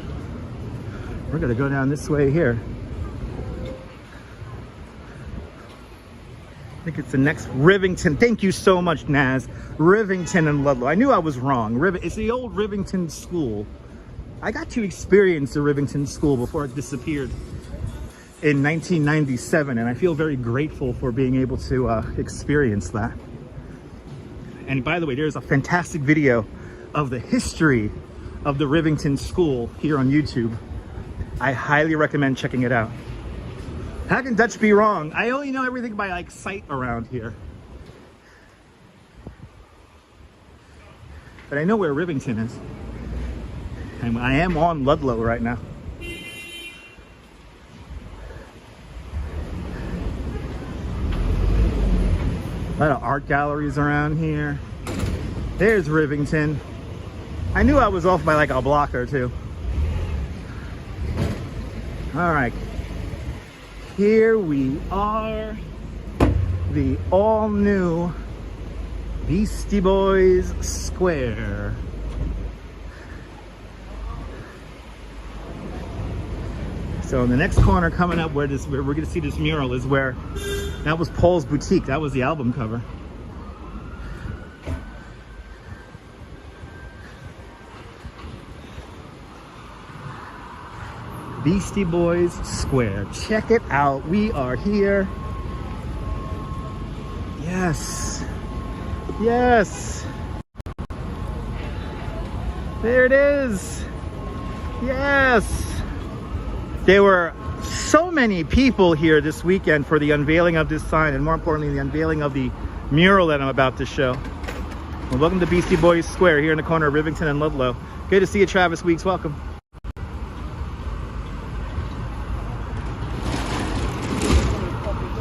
We're gonna go down this way here. I think it's the next Rivington. Thank you so much, Naz. Rivington and Ludlow. I knew I was wrong. It's the old Rivington School. I got to experience the Rivington School before it disappeared in 1997, and I feel very grateful for being able to experience that. And by the way, there's a fantastic video of the history of the Rivington School here on YouTube. I highly recommend checking it out. How can Dutch be wrong? I only know everything by like sight around here. But I know where Rivington is. And I am on Ludlow right now. A lot of art galleries around here. There's Rivington. I knew I was off by like a block or two. All right. Here we are. The all-new Beastie Boys Square. So in the next corner coming up where we're going to see this mural is where that was Paul's Boutique. That was the album cover. Beastie Boys Square. Check it out. We are here. Yes. Yes. There it is. Yes. There were so many people here this weekend for the unveiling of this sign, and more importantly, the unveiling of the mural that I'm about to show. Well, welcome to Beastie Boys Square here in the corner of Rivington and Ludlow. Good to see you, Travis Weeks. Welcome.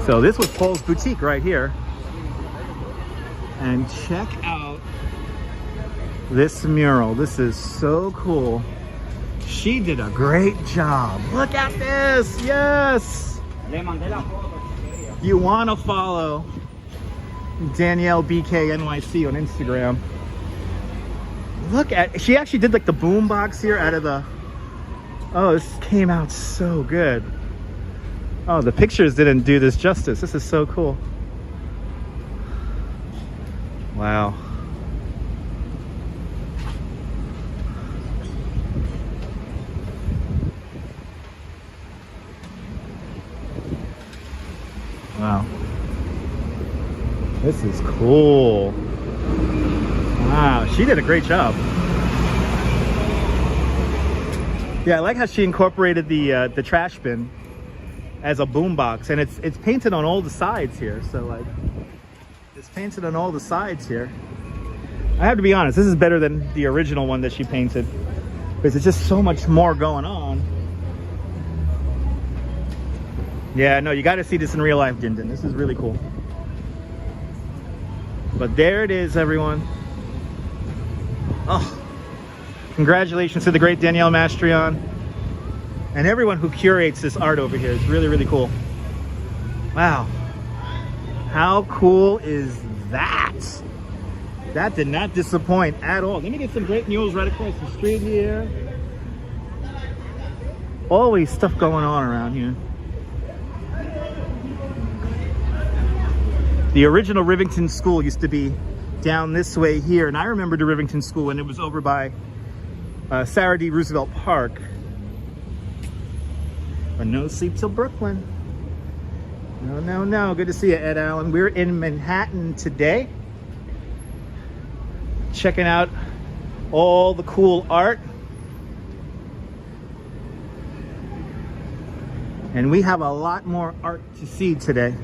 So this was Paul's Boutique right here. And check out this mural. This is so cool. She did a great job. Look at this. Yes. You want to follow Danielle BK NYC on Instagram. Look at, she actually did like the boom box here out of the, oh, this came out so good. Oh, the pictures didn't do this justice. This is so cool. Wow. Wow. This is cool. Wow, she did a great job. Yeah, I like how she incorporated the trash bin as a boombox, and it's painted on all the sides here. So like, it's painted on all the sides here. I have to be honest, this is better than the original one that she painted, because there's just so much more going on. Yeah, no, you got to see this in real life, Dinden. This is really cool. But there it is, everyone. Oh, congratulations to the great Danielle Mastrion and everyone who curates this art over here. It's really, really cool. Wow. How cool is that? That did not disappoint at all. Let me get some great murals right across the street here. Always stuff going on around here. The original Rivington School used to be down this way here, and I remember the Rivington School when it was over by Sarah D. Roosevelt Park. But no sleep till Brooklyn. No, no, no. Good to see you, Ed Allen. We're in Manhattan today, checking out all the cool art. And we have a lot more art to see today.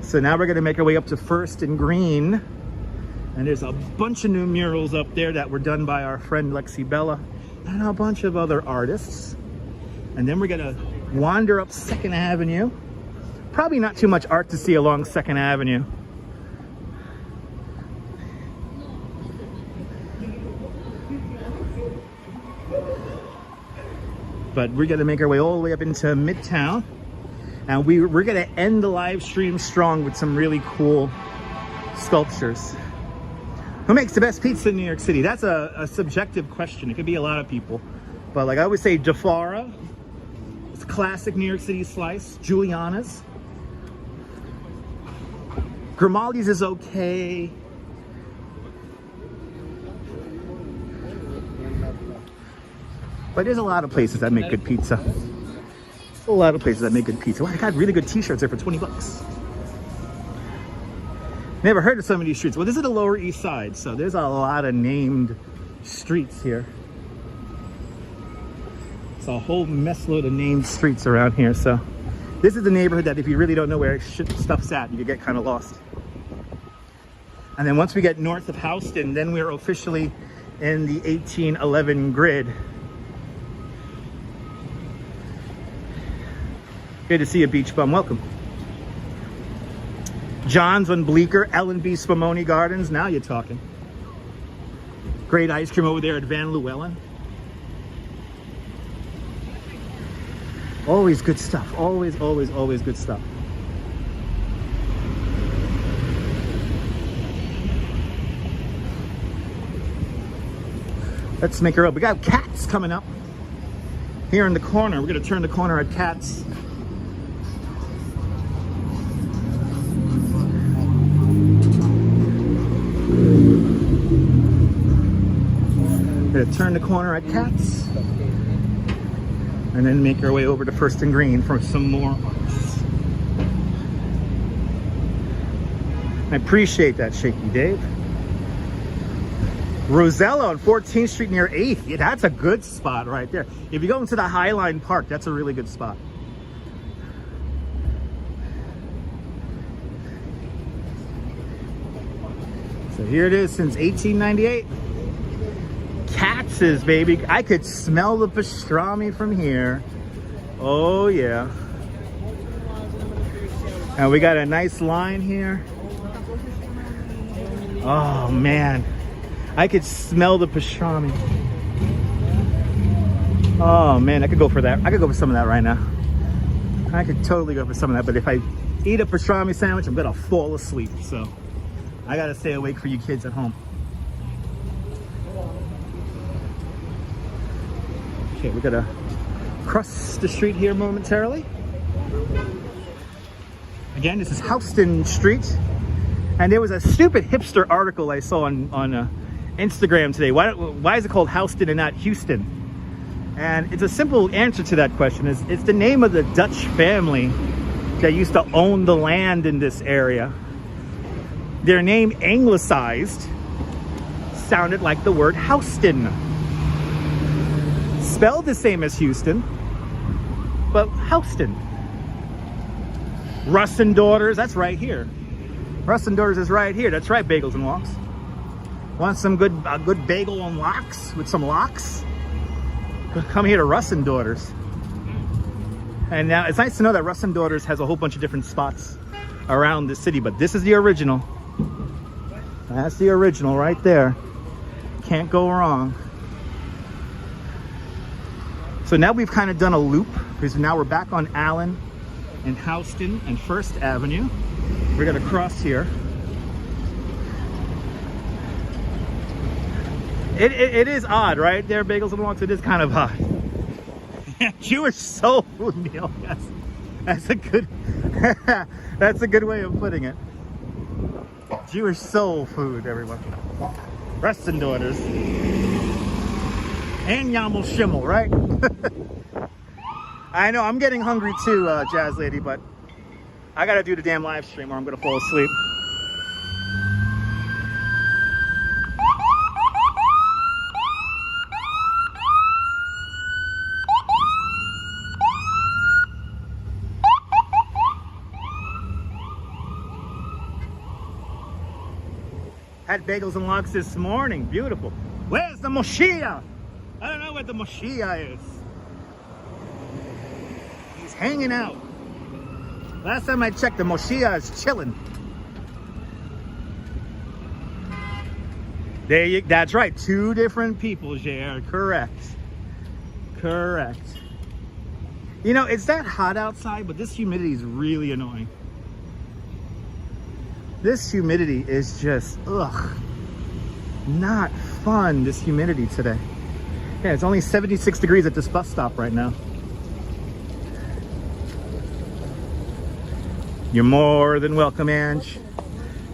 So now we're gonna make our way up to First and Green. And there's a bunch of new murals up there that were done by our friend Lexi Bella and a bunch of other artists. And then we're gonna wander up 2nd Avenue. Probably not too much art to see along 2nd Avenue. But we're gonna make our way all the way up into Midtown. And we're gonna end the live stream strong with some really cool sculptures. Who makes the best pizza in New York City? That's a subjective question. It could be a lot of people. But like I would say Jafara. It's a classic New York City slice. Giuliana's. Grimaldi's is okay. But there's a lot of places that make good pizza. A lot of places that make good pizza. Wow, I got really good t-shirts there for 20 bucks. Never heard of some of these streets. Well, this is the Lower East Side, so there's a lot of named streets here. It's a whole mess load of named streets around here, so this is the neighborhood that if you really don't know where stuff's at, you could get kind of lost. And then once we get north of Houston, then we're officially in the 1811 grid. Good to see you, Beach Bum. Welcome. John's on Bleecker, L&B Spumoni Gardens. Now you're talking. Great ice cream over there at Van Llewellyn. Always good stuff. Always, always, always good stuff. Let's make her up. We got Cats coming up here in the corner. We're going to turn the corner at Cats. Gonna turn the corner at Cats and then make our way over to First and Green for some more arts. I appreciate that, Shaky Dave. Rosella on 14th Street near 8th. Yeah, that's a good spot right there. If you go into the Highline Park, that's a really good spot. So here it is since 1898. Katz's, baby. I could smell the pastrami from here. Oh yeah. And we got a nice line here. Oh man, I could smell the pastrami. Oh man, I could go for that. I could go for some of that right now. I could totally go for some of that, but if I eat a pastrami sandwich, I'm gonna fall asleep. So I gotta stay awake for you kids at home. Okay, we're gonna cross the street here momentarily. Again, this is Houston Street. And there was a stupid hipster article I saw on Instagram today. Why is it called Houston and not Houston? And it's a simple answer to that question. It's the name of the Dutch family that used to own the land in this area. Their name anglicized sounded like the word Houston. Spelled the same as Houston, but Houston. Russ and Daughters, that's right here. Russ and Daughters is right here. That's right, Bagels and Walks. Want some good bagel and lox with some lox? Come here to Russ and Daughters. And now it's nice to know that Russ and Daughters has a whole bunch of different spots around the city, but this is the original. That's the original right there. Can't go wrong. So now we've kind of done a loop because now we're back on Allen and Houston and First Avenue. We're gonna cross here. It is odd, right there, Bagels and Walks. It is kind of odd. Jewish soul food meal. Yes, that's a good. That's a good way of putting it. Jewish soul food, everyone. Russ and Daughters. And Yamel Shimmel, right? I know, I'm getting hungry too, Jazz Lady, but I gotta do the damn live stream or I'm gonna fall asleep. Had bagels and lox this morning. Beautiful. Where's the Moshiach? I don't know where the Moshiach is. He's hanging out. Last time I checked, the Moshiach is chilling. That's right. 2 different people, JR. Correct. Correct. You know, it's that hot outside, but this humidity is really annoying. This humidity is just, ugh, not fun, this humidity today. Yeah, it's only 76 degrees at this bus stop right now. You're more than welcome, Ange.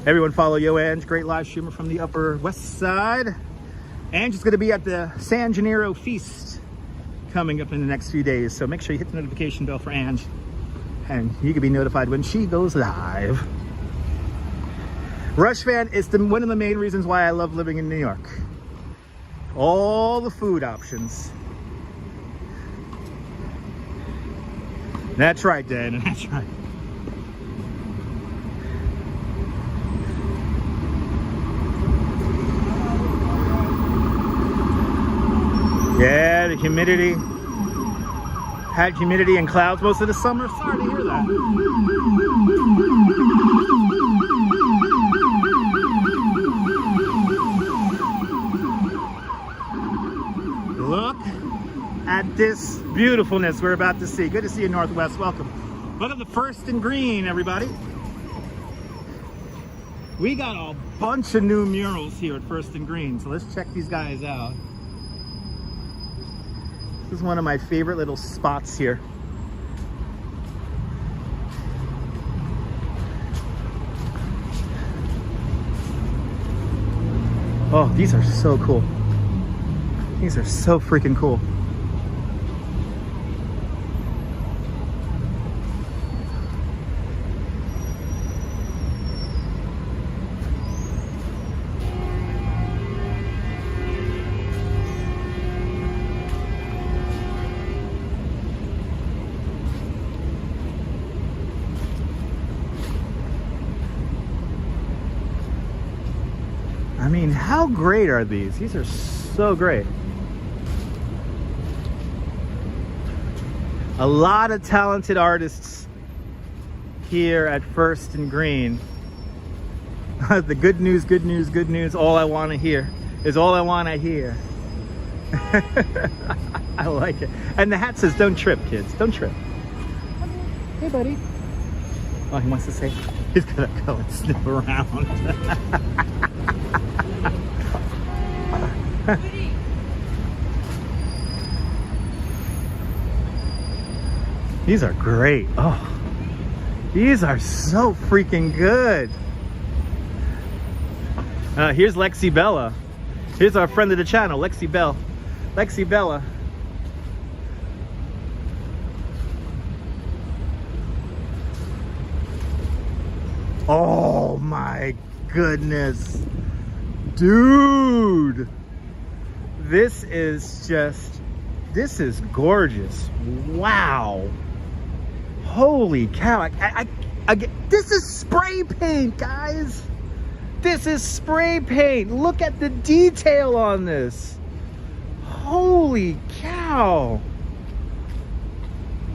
Everyone follow Yo Ange, great live streamer from the Upper West Side. Ange is going to be at the San Gennaro Feast coming up in the next few days, so make sure you hit the notification bell for Ange, and you can be notified when she goes live. Rush fan is one of the main reasons why I love living in New York. All the food options. That's right, Dan, that's right. Yeah, the humidity. Had humidity and clouds most of the summer. Sorry to hear that. Look at this beautifulness we're about to see. Good to see you, Northwest. Welcome. Look at the First and Green, everybody. We got a bunch of new murals here at First and Green, so let's check these guys out. This is one of my favorite little spots here. Oh, these are so cool. These are so freaking cool. I mean, how great are these? These are so great. A lot of talented artists here at First and Green. The good news, good news, good news. All I want to hear is all I want to hear. I like it. And the hat says, don't trip, kids. Don't trip. Hey, buddy. Oh, he wants to say, he's going to go and sniff around. These are great. Oh, these are so freaking good. Here's Lexi Bella. Here's our friend of the channel, Lexi Bell. Lexi Bella. Oh my goodness. Dude. This is gorgeous. Wow. Holy cow. This is spray paint, guys. This is spray paint. Look at the detail on this. Holy cow.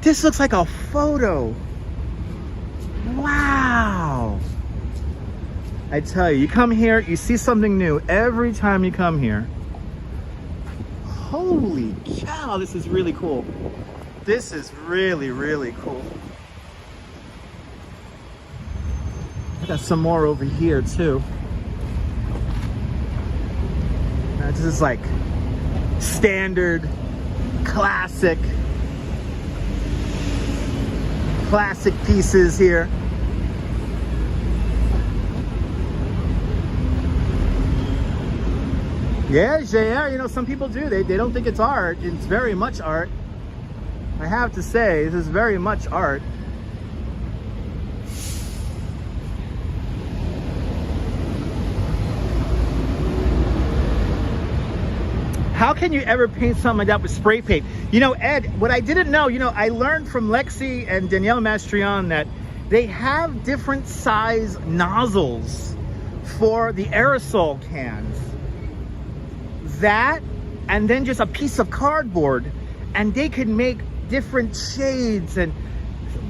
This looks like a photo. Wow. I tell you, you come here, you see something new every time you come here. Holy cow, this is really cool. This is really, really cool. I got some more over here too. This is like standard, classic pieces here. Yeah, JR, you know, some people do. They don't think it's art. It's very much art. I have to say, this is very much art. How can you ever paint something like that with spray paint? You know, Ed, what I didn't know, you know, I learned from Lexi and Danielle Mastrion that they have different size nozzles for the aerosol cans. That, and then just a piece of cardboard, and they could make different shades and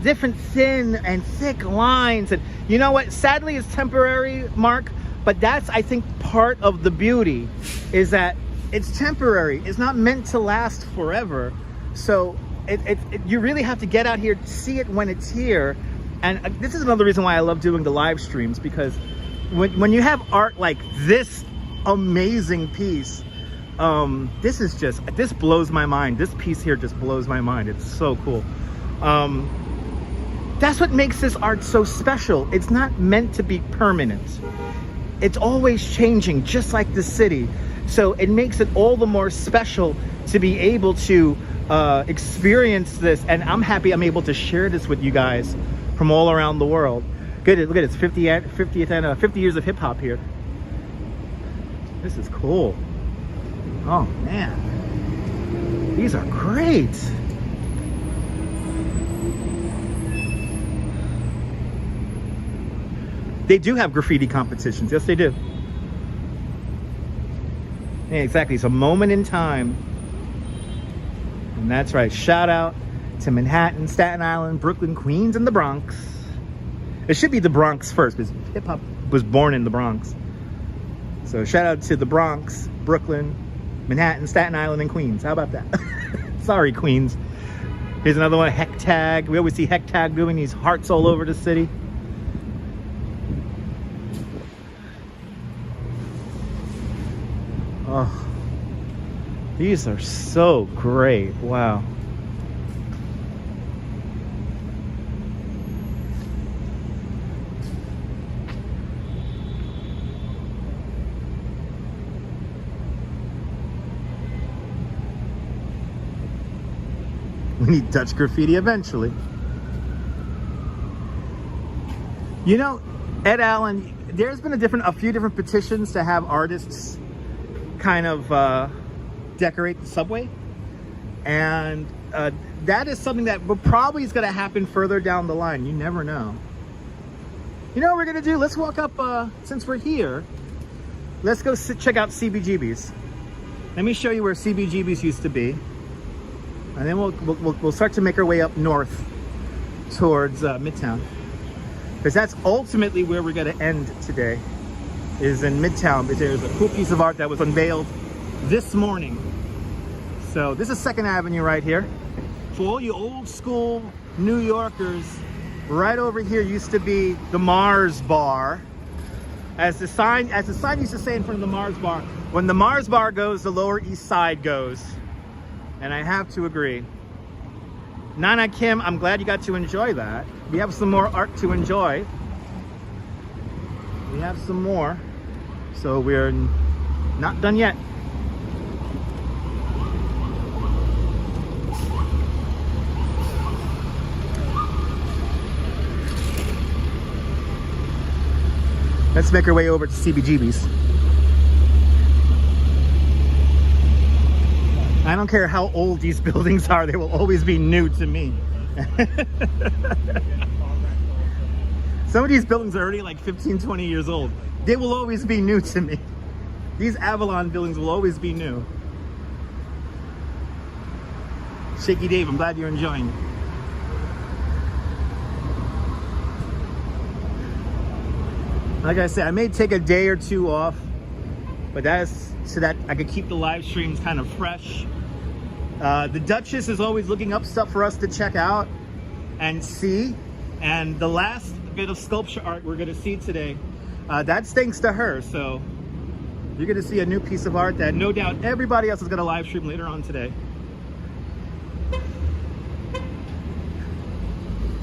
different thin and thick lines. And you know what? Sadly, it's temporary, Mark, but that's, I think, part of the beauty, is that it's temporary. It's not meant to last forever. So you really have to get out here to see it when it's here. And this is another reason why I love doing the live streams, because when you have art like this amazing piece, this blows my mind. This piece here just blows my mind. It's so cool. That's what makes this art so special. It's not meant to be permanent. It's always changing, just like the city. So it makes it all the more special to be able to experience this. And I'm happy I'm able to share this with you guys from all around the world. Good, look at it, it's 50 years of hip hop here. This is cool. Oh man, these are great. They do have graffiti competitions. Yes, they do. Yeah, exactly. It's a moment in time. And that's right. Shout out to Manhattan, Staten Island, Brooklyn, Queens, and the Bronx. It should be the Bronx first, because hip-hop was born in the Bronx. So shout out to the Bronx, Brooklyn, Manhattan, Staten Island, and Queens. How about that? Sorry, Queens. Here's another one, Heck Tag. We always see Heck Tag doing these hearts all over the city. Oh, these are so great. Wow. We need Dutch graffiti eventually. You know, Ed Allen, there's been a few different petitions to have artists kind of decorate the subway, and that is something that probably is going to happen further down the line. You never know. You know what we're going to do? Let's walk up, since we're here, let's go check out CBGB's. Let me show you where CBGB's used to be, and then we'll start to make our way up north towards Midtown, because that's ultimately where we're going to end today, is in Midtown. Because there's a cool piece of art that was unveiled this morning. So this is 2nd Avenue right here. For all you old school New Yorkers, right over here used to be the Mars Bar. As the sign used to say in front of the Mars Bar, when the Mars Bar goes, the Lower East Side goes. And I have to agree. Nana Kim, I'm glad you got to enjoy that. We have some more art to enjoy. We have some more. So we're not done yet. Let's make our way over to CBGB's. I don't care how old these buildings are, they will always be new to me. Some of these buildings are already like 15, 20 years old. They will always be new to me. These Avalon buildings will always be new. Shaky Dave, I'm glad you're enjoying. Like I said, I may take a day or two off, but that's so that I could keep the live streams kind of fresh. The Duchess is always looking up stuff for us to check out and see. And the last bit of sculpture art we're going to see today, that's thanks to her. So you're going to see a new piece of art that no doubt everybody else is going to live stream later on today.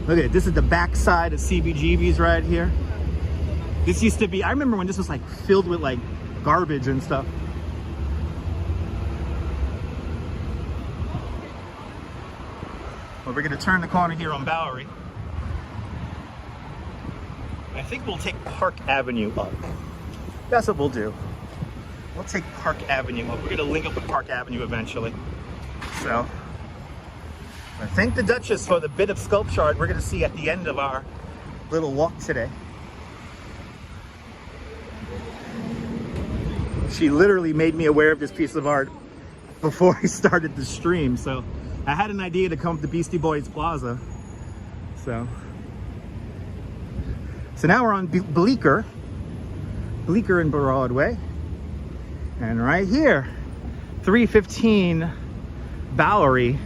Look at it. This is the back side of CBGB's right here. This used to be, I remember when this was like filled with like garbage and stuff. Well, we're going to turn the corner here on Bowery. I think we'll take Park Avenue up. That's what we'll do. We'll take Park Avenue up. We're going to link up with Park Avenue eventually. So, I thank the Duchess for the bit of sculpture art we're going to see at the end of our little walk today. She literally made me aware of this piece of art before I started the stream. So I had an idea to come up to Beastie Boys Plaza. So now we're on Bleecker and Broadway. And right here, 315 Bowery.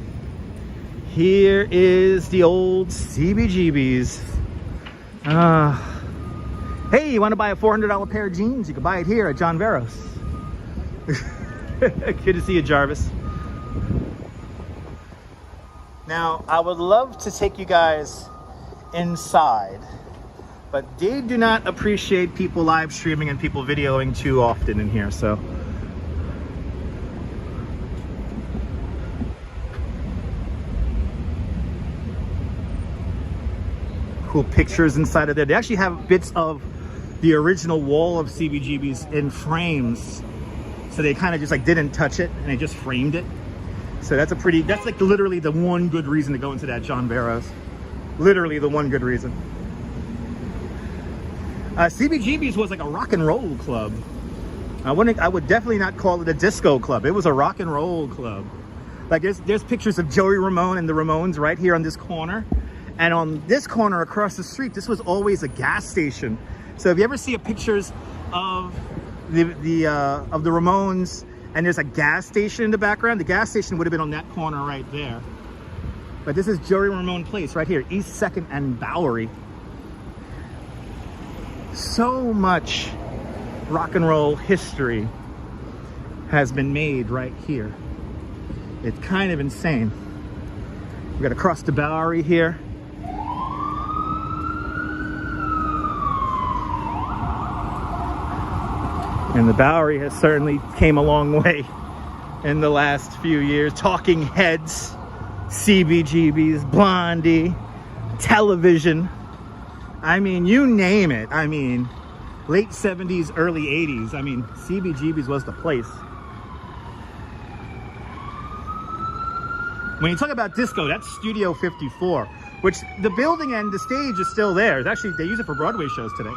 Here is the old CBGBs. Hey, you want to buy a $400 pair of jeans? You can buy it here at John Veros. Good to see you, Jarvis. Now, I would love to take you guys inside, but they do not appreciate people live streaming and people videoing too often in here, so. Cool pictures inside of there. They actually have bits of the original wall of CBGBs in frames. So they kind of just like didn't touch it and they just framed it. So that's like literally the one good reason to go into that John Veros. Literally the one good reason. CBGBs was like a rock and roll club. I would definitely not call it a disco club. It was a rock and roll club. Like there's pictures of Joey Ramone and the Ramones right here on this corner. And on this corner across the street, this was always a gas station. So if you ever see pictures of the Ramones and there's a gas station in the background, the gas station would have been on that corner right there. But this is Joey Ramone Place right here, East 2nd and Bowery. So much rock and roll history has been made right here. It's kind of insane. We got to cross the Bowery here. And the Bowery has certainly came a long way in the last few years. Talking Heads, CBGBs, Blondie, television. I mean, you name it. I mean, late 70s, early 80s. I mean, CBGBs was the place. When you talk about disco, that's Studio 54, which the building and the stage is still there. It's actually, they use it for Broadway shows today.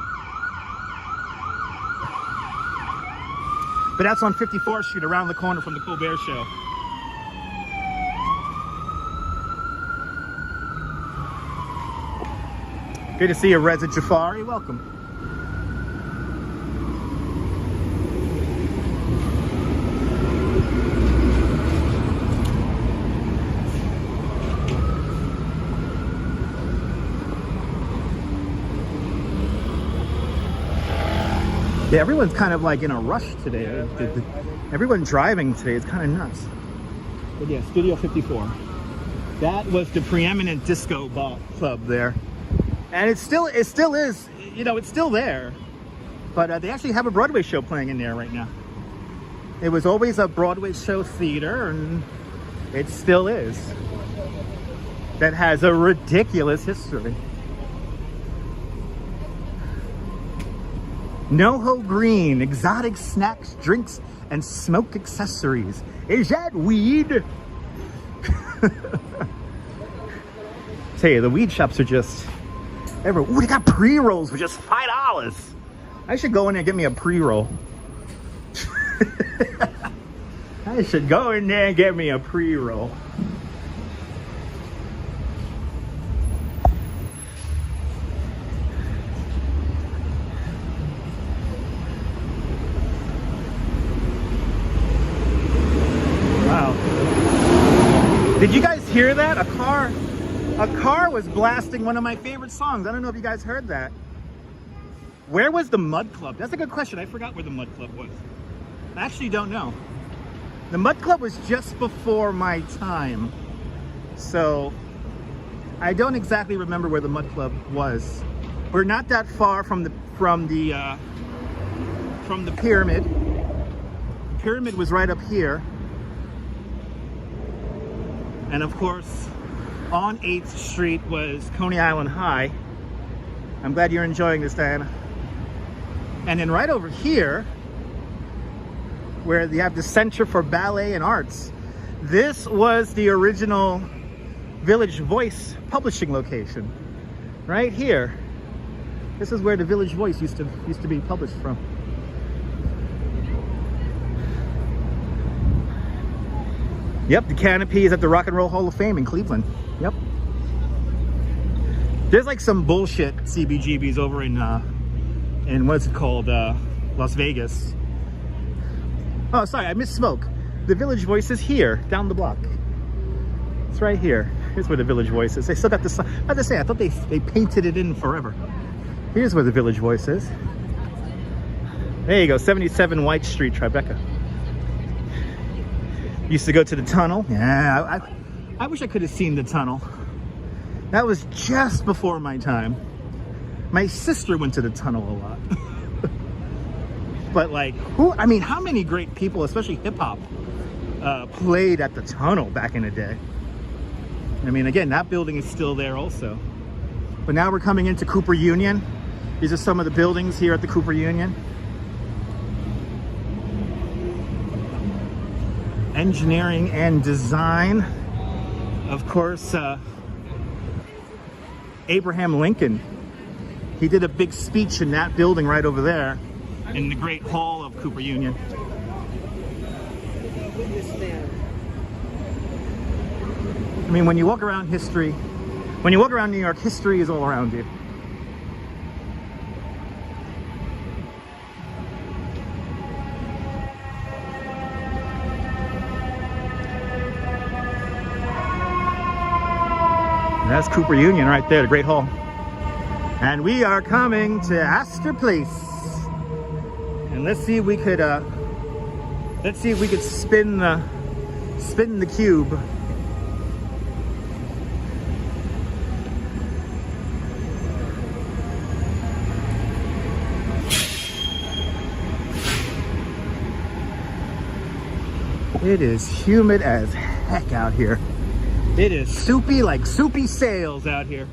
But that's on 54th Street, around the corner from the Colbert Show. Good to see you, Reza Jafari. Welcome. Yeah, everyone's kind of like in a rush today. Everyone driving today is kind of nuts. But yeah, Studio 54. That was the preeminent disco club there. And it still is, you know, it's still there. But they actually have a Broadway show playing in there right now. It was always a Broadway show theater, and it still is. That has a ridiculous history. NoHo Green, exotic snacks, drinks, and smoke accessories. Is that weed? Tell you, the weed shops are just everywhere. Ooh, they got pre-rolls for just $5. I should go in there and get me a pre-roll. I should go in there and get me a pre-roll. Did you guys hear that? A car was blasting one of my favorite songs. I don't know if you guys heard that. Where was the Mud Club? That's a good question. I forgot where the Mud Club was. I actually don't know. The Mud Club was just before my time. So I don't exactly remember where the Mud Club was. We're not that far from the pyramid. The pyramid was right up here. And of course, on 8th Street was Coney Island High. I'm glad you're enjoying this, Diana. And then right over here, where you have the Center for Ballet and Arts, this was the original Village Voice publishing location. Right here. This is where the Village Voice used to be published from. Yep, the canopy is at the Rock and Roll Hall of Fame in Cleveland. Yep. There's like some bullshit CBGBs over in what's it called, Las Vegas. Oh, sorry, I misspoke. The Village Voice is here, down the block. It's right here. Here's where the Village Voice is. They still got this. I have to say, I thought they painted it in forever. Here's where the Village Voice is. There you go, 77 White Street, Tribeca. Used to go to the tunnel. Yeah, I wish I could have seen the tunnel. That was just before my time. My sister went to the tunnel a lot. But like, I mean, how many great people, especially hip hop, played at the tunnel back in the day? I mean, again, that building is still there also. But now we're coming into Cooper Union. These are some of the buildings here at the Cooper Union. Engineering and design. Of course, Abraham Lincoln. He did a big speech in that building right over there in the Great Hall of Cooper Union. I mean, when you walk around history, when you walk around New York, history is all around you. And that's Cooper Union right there, the Great Hall. And we are coming to Astor Place. And let's see if we could spin the cube. It is humid as heck out here. It is soupy, like soupy sails out here.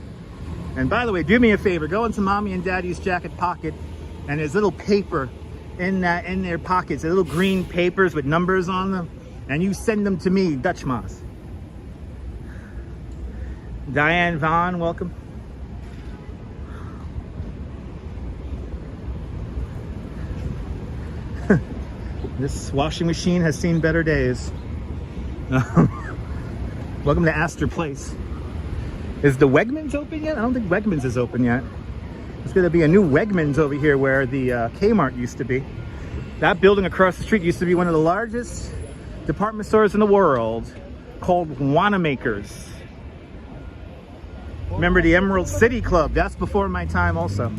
And by the way, do me a favor, go into mommy and daddy's jacket pocket, and there's little paper in their pockets, little green papers with numbers on them, and you send them to me, Dutch Moss. Diane Vaughn, welcome. This washing machine has seen better days. Welcome to Astor Place. Is the Wegmans open yet? I don't think Wegmans is open yet. There's going to be a new Wegmans over here where the Kmart used to be. That building across the street used to be one of the largest department stores in the world, called Wanamaker's. Remember the Emerald City Club? That's before my time also.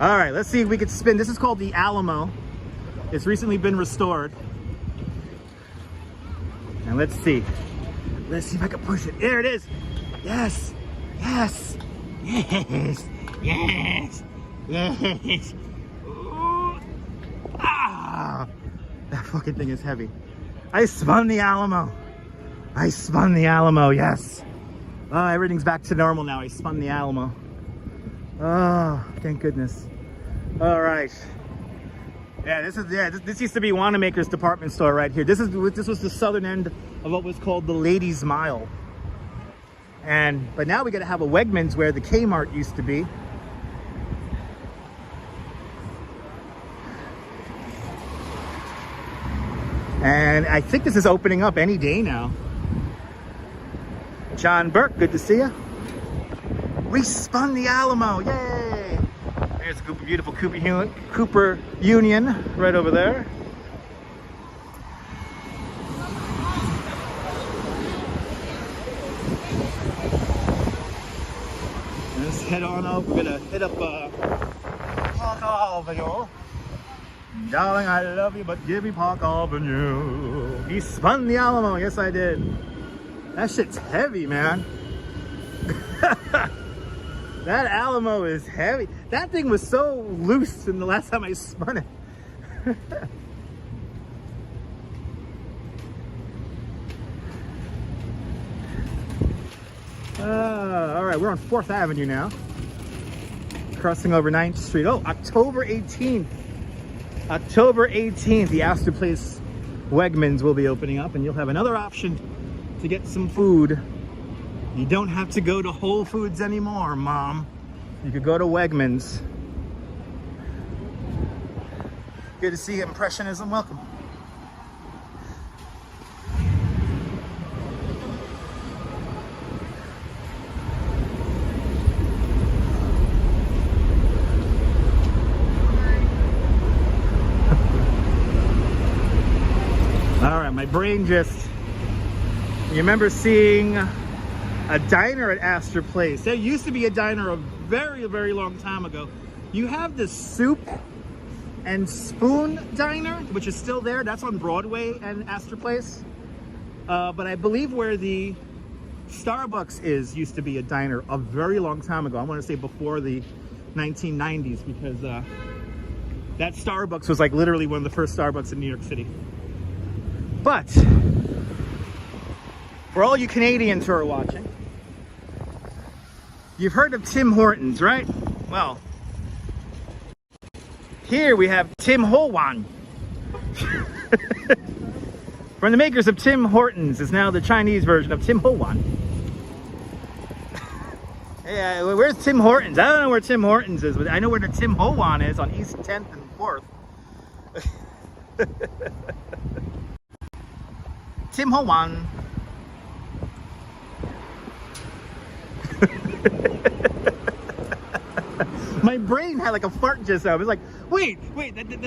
All right, let's see if we can spin. This is called the Alamo. It's recently been restored. And let's see. Let's see if I can push it. There it is. Yes. Yes. Yes. Yes. Yes. Ooh. Ah. That fucking thing is heavy. I spun the Alamo. I spun the Alamo. Yes. Oh, everything's back to normal now. I spun the Alamo. Oh, thank goodness. All right. Yeah, this used to be Wanamaker's department store right here. This was the southern end of what was called the Ladies Mile. But now we got to have a Wegmans where the Kmart used to be. And I think this is opening up any day now. John Burke, good to see you. We spun the Alamo, yay! There's a beautiful Cooper Union right over there. Let's head on up. We're gonna hit up Park Avenue. Darling, I love you, but give me Park Avenue. He spun the Alamo. Yes, I did. That shit's heavy, man. That Alamo is heavy. That thing was so loose from the last time I spun it. All right, we're on 4th Avenue now. Crossing over 9th Street. Oh, October 18th. October 18th, the Astor Place Wegmans will be opening up, and you'll have another option to get some food. You don't have to go to Whole Foods anymore, Mom. You could go to Wegmans. Good to see you, Impressionism. Welcome. my brain just... You remember seeing a diner at Astor Place? There used to be a diner a very, very long time ago. You have the Soup and Spoon Diner, which is still there. That's on Broadway and Astor Place. But I believe where the Starbucks is used to be a diner a very long time ago. I want to say before the 1990s, because that Starbucks was like literally one of the first Starbucks in New York City. But for all you Canadians who are watching, you've heard of Tim Hortons, right? Well, here we have Tim Ho Wan. From the makers of Tim Hortons is now the Chinese version of Tim Ho Wan. Yeah, where's Tim Hortons? I don't know where Tim Hortons is, but I know where the Tim Ho Wan is on East 10th and 4th. Tim Ho Wan. My brain had like a fart just now. It was like, wait,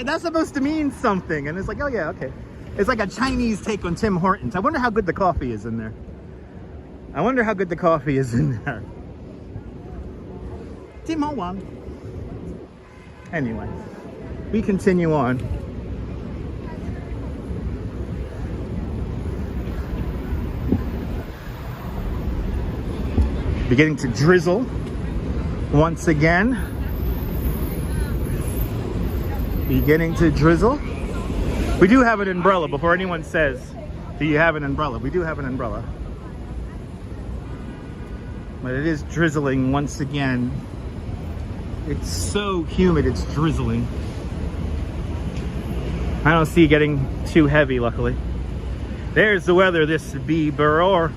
that's supposed to mean something. And it's like, oh yeah, okay. It's like a Chinese take on Tim Hortons. I wonder how good the coffee is in there. I wonder how good the coffee is in there. Tim Ho Wan. Anyway, we continue on. Beginning to drizzle once again. Beginning to drizzle. We do have an umbrella before anyone says, do you have an umbrella? We do have an umbrella. But it is drizzling once again. It's so humid, it's drizzling. I don't see it getting too heavy, luckily. There's the weather, this be Burrow.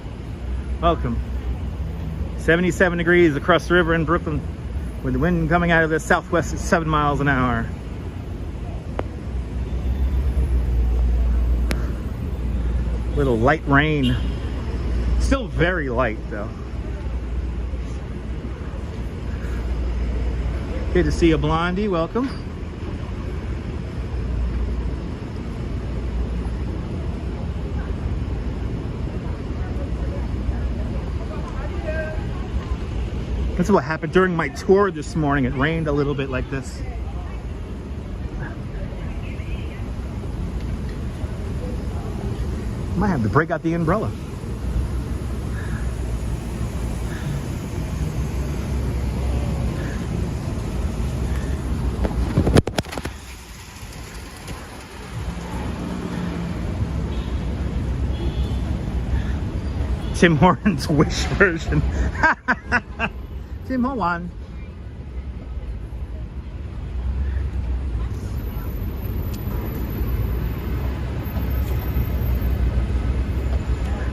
Welcome. 77 degrees across the river in Brooklyn, with the wind coming out of the southwest at 7 miles an hour. Little light rain. Still very light though. Good to see you, Blondie. Welcome. That's what happened during my tour this morning. It rained a little bit like this. Might have to break out the umbrella. Tim Hortons Wish version. Tim Ho Wan.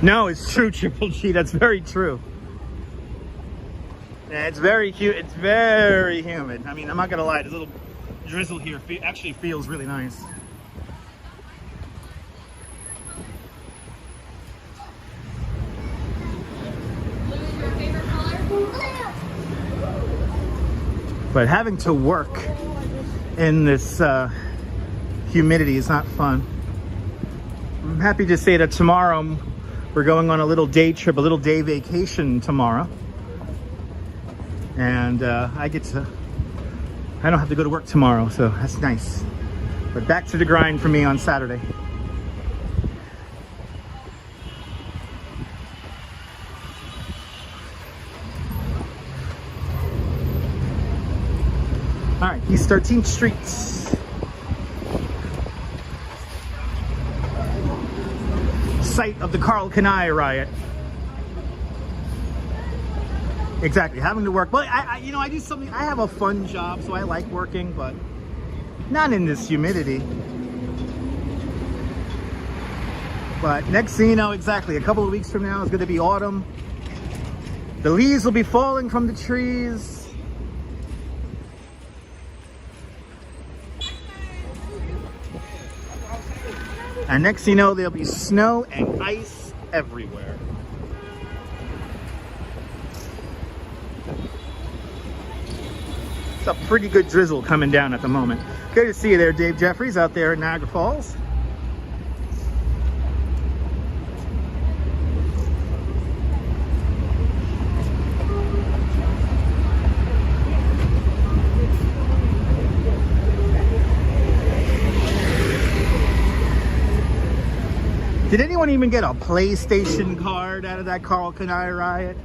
No, it's true, Triple G. That's very true. Yeah, it's very cute. It's very humid. I mean, I'm not gonna lie. This little drizzle here actually feels really nice. But having to work in this humidity is not fun. I'm happy to say that tomorrow we're going on a little day trip, a little day vacation tomorrow. And I don't have to go to work tomorrow, so that's nice. But back to the grind for me on Saturday. All right, East 13th Street. Site of the Carl Kanai riot. Exactly, having to work. Well, I do something. I have a fun job, so I like working, but not in this humidity. But next thing you know, exactly, a couple of weeks from now is going to be autumn. The leaves will be falling from the trees. And next thing you know, there'll be snow and ice everywhere. It's a pretty good drizzle coming down at the moment. Good to see you there, Dave Jeffries, out there in Niagara Falls. Did anyone even get a PlayStation card out of that Carl Kanai riot?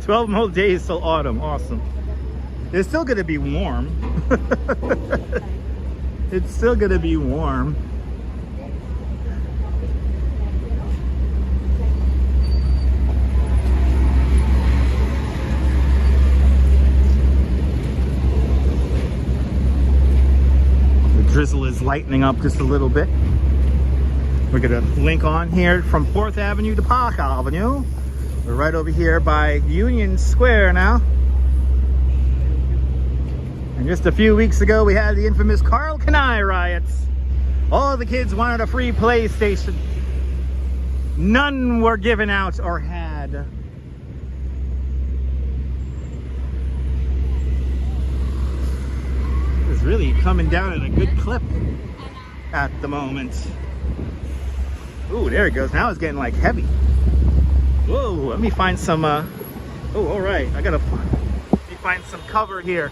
12 more days till autumn. Awesome. It's still gonna be warm. It's still gonna be warm. The drizzle is lightening up just a little bit. We're gonna link on here from 4th Avenue to Park Avenue. We're right over here by Union Square now. And just a few weeks ago, we had the infamous Carl Kanai riots. All the kids wanted a free PlayStation. None were given out or had. It's really coming down at a good clip at the moment. Ooh, there it goes. Now it's getting like heavy. Whoa, let me find some, oh, all right. Let me find some cover here.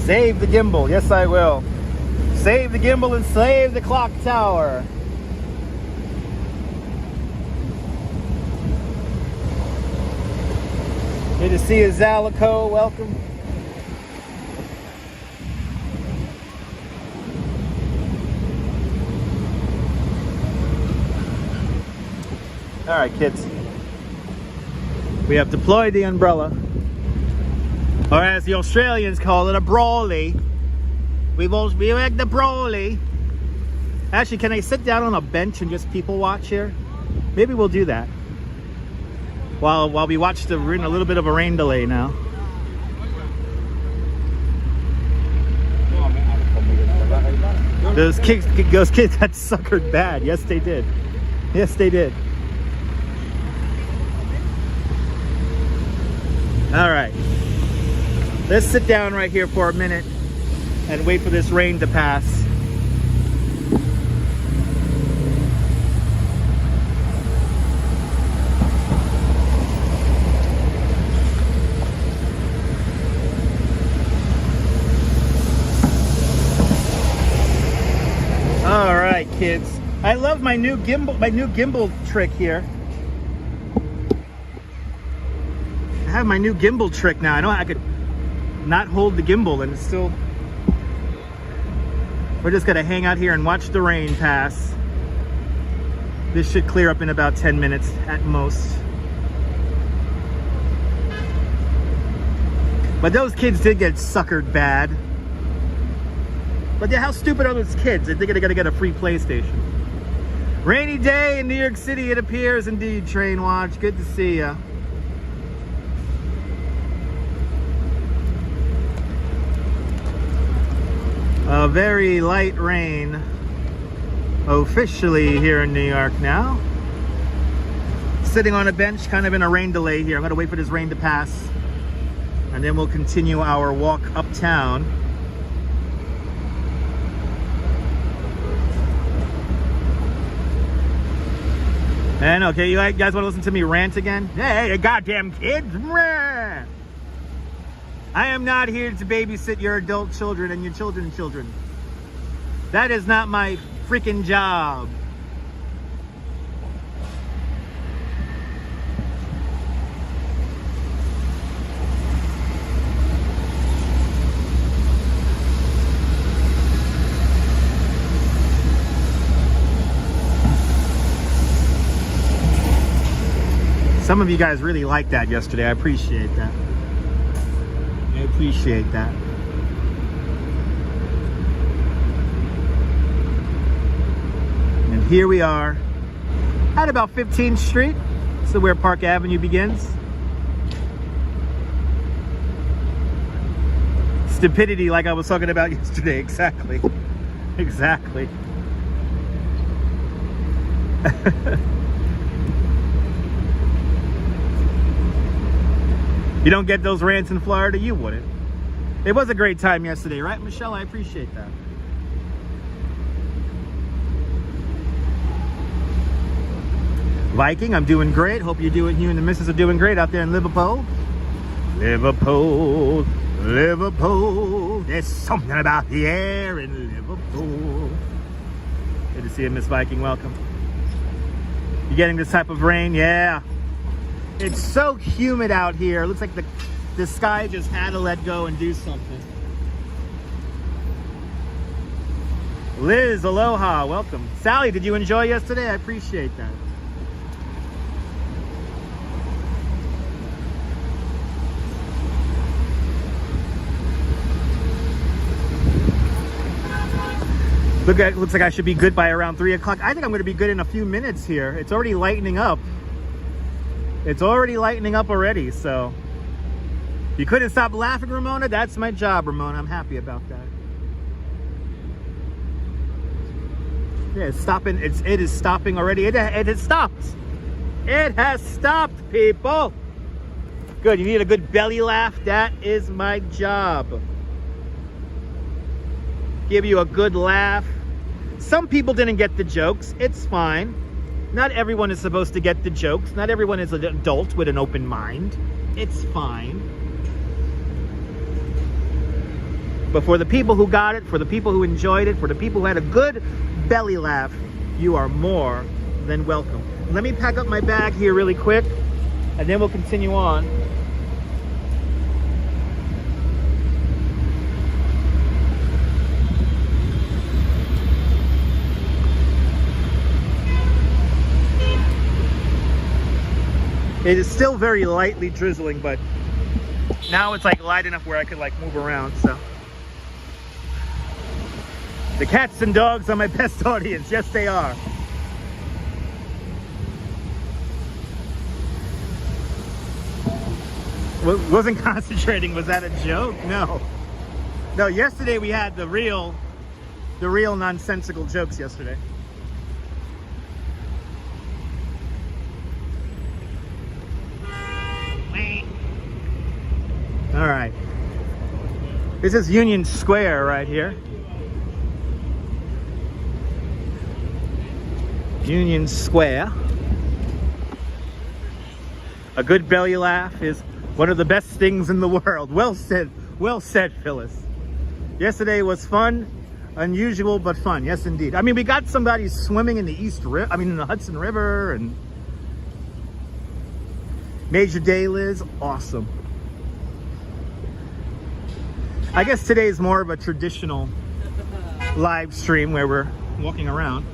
Save the gimbal. Yes, I will. Save the gimbal and save the clock tower. Good to see you, Zalico. Welcome. All right, kids. We have deployed the umbrella. Or as the Australians call it, a brawly. We like the brawly. Actually, can I sit down on a bench and just people watch here? Maybe we'll do that. While we watch we're in a little bit of a rain delay now. Those kids got suckered bad. Yes, they did. Yes, they did. All right. Let's sit down right here for a minute and wait for this rain to pass. All right, kids. I love my new gimbal trick here. I have my new gimbal trick now. I know I could not hold the gimbal and it's still. We're just gonna hang out here and watch the rain pass. This should clear up in about 10 minutes at most. But those kids did get suckered bad. But yeah, how stupid are those kids? They're gonna get a free PlayStation. Rainy day in New York City, it appears indeed, Train Watch. Good to see ya. A very light rain officially here in New York now. Sitting on a bench, kind of in a rain delay here. I'm gonna wait for this rain to pass and then we'll continue our walk uptown. And okay, you guys wanna listen to me rant again? Hey, you goddamn kids! I am not here to babysit your adult children and your children's children. That is not my freaking job. Some of you guys really liked that yesterday. I appreciate that. I appreciate that. And here we are at about 15th Street. So where Park Avenue begins. Stupidity like I was talking about yesterday. Exactly. Exactly. You don't get those rants in Florida, you wouldn't. It was a great time yesterday, right, Michelle? I appreciate that. Viking, I'm doing great. Hope you and the missus are doing great out there in Liverpool. Liverpool, Liverpool. There's something about the air in Liverpool. Good to see you, Miss Viking. Welcome. You getting this type of rain? Yeah. It's so humid out here. It looks like the sky just had to let go and do something. Liz, aloha, welcome. Sally, did you enjoy yesterday? I appreciate that. Looks like I should be good by around 3 o'clock. I think I'm going to be good in a few minutes here. It's already lightening up. It's already lightening up already, so. You couldn't stop laughing, Ramona? That's my job, Ramona. I'm happy about that. Yeah, it's stopping. It is stopping already. It has stopped. It has stopped, people. Good. You need a good belly laugh. That is my job. Give you a good laugh. Some people didn't get the jokes. It's fine. Not everyone is supposed to get the jokes. Not everyone is an adult with an open mind. It's fine. But for the people who got it, for the people who enjoyed it, for the people who had a good belly laugh, you are more than welcome. Let me pack up my bag here really quick, and then we'll continue on. It is still very lightly drizzling, but now it's like light enough where I could like move around, so. The cats and dogs are my best audience. Yes, they are. Wasn't concentrating. Was that a joke? No. No, yesterday we had the real nonsensical jokes yesterday. All right. This is Union Square right here. Union Square. A good belly laugh is one of the best things in the world. Well said, Phyllis. Yesterday was fun, unusual, but fun. Yes, indeed. I mean, we got somebody swimming in the in the Hudson River, and Major Day, Liz, awesome. I guess today is more of a traditional live stream where we're walking around.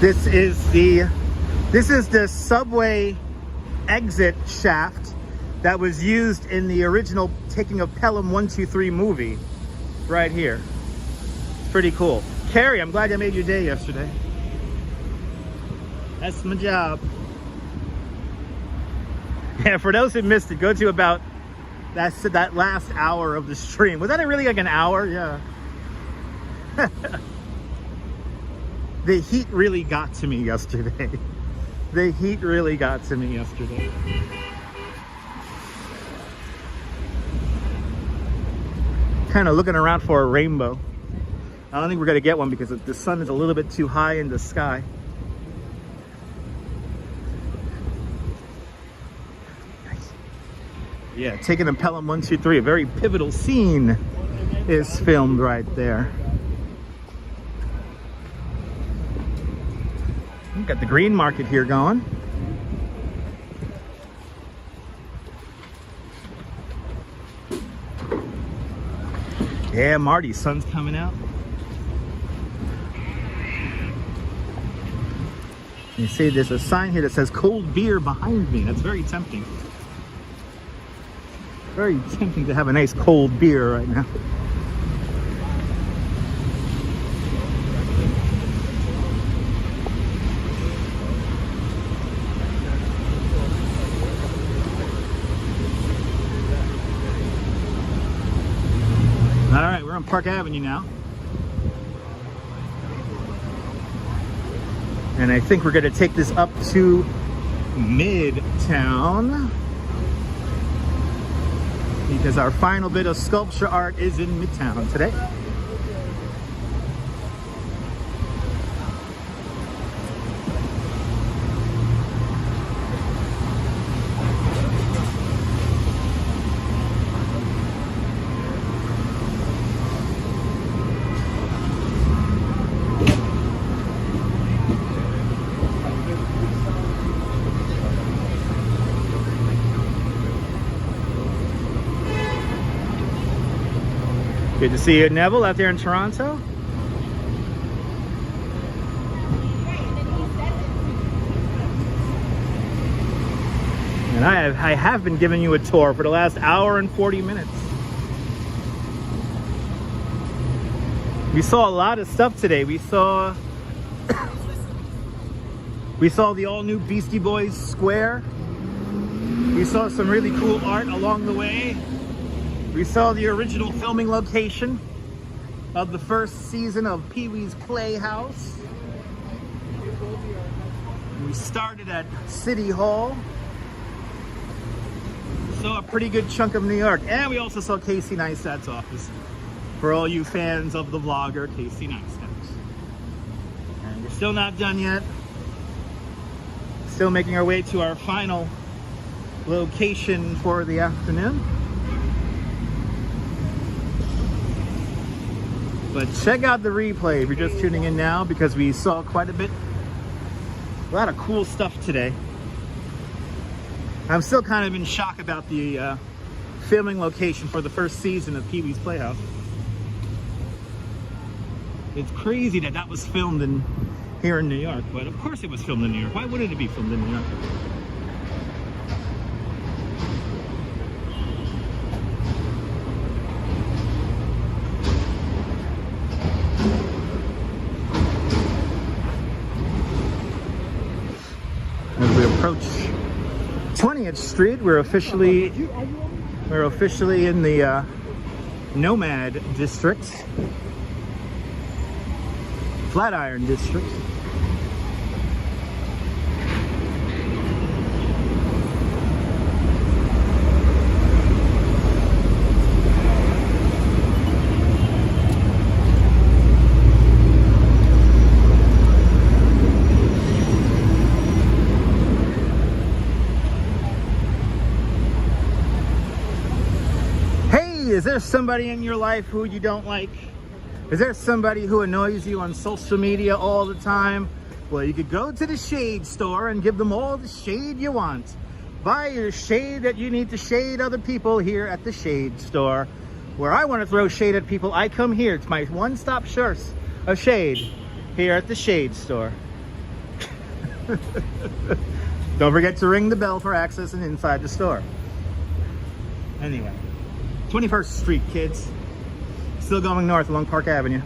This is the subway exit shaft that was used in the original Taking of Pelham 123 movie right here. Pretty cool. Carrie, I'm glad I made your day yesterday. That's my job. Yeah, for those who missed it, go to about that last hour of the stream. Was that really like an hour? Yeah. The heat really got to me yesterday. The heat really got to me yesterday. Kind of looking around for a rainbow. I don't think we're gonna get one because the sun is a little bit too high in the sky. Yeah, Taking a Pelham 123, a very pivotal scene is filmed right there. We've got the green market here going. Yeah, Marty, sun's coming out. You see there's a sign here that says cold beer behind me. That's very tempting. Very tempting to have a nice cold beer right now. Park Avenue now. And I think we're going to take this up to Midtown, because our final bit of sculpture art is in Midtown today. Good to see you, Neville, out there in Toronto. And I have been giving you a tour for the last hour and 40 minutes. We saw a lot of stuff today. We saw the all-new Beastie Boys Square. We saw some really cool art along the way. We saw the original filming location of the first season of Pee-wee's Playhouse. We started at City Hall. Saw a pretty good chunk of New York. And we also saw Casey Neistat's office. For all you fans of the vlogger, Casey Neistat. And we're still not done yet. Still making our way to our final location for the afternoon. But check out the replay if you're just tuning in now, because we saw quite a lot of cool stuff today. I'm still kind of in shock about the filming location for the first season of Pee-wee's Playhouse. It's crazy that that was filmed here in New York, but of course it was filmed in New York. Why wouldn't it be filmed in New York? As we approach 20th Street, we're officially in the Nomad District, Flatiron District. Is there somebody in your life who you don't like? Is there somebody who annoys you on social media all the time? Well, you could go to the shade store and give them all the shade you want. Buy your shade that you need to shade other people here at the shade store. Where I want to throw shade at people, I come here. It's my one-stop source of shade here at the shade store. Don't forget to ring the bell for access and inside the store. Anyway. 21st Street, kids. Still going north along Park Avenue.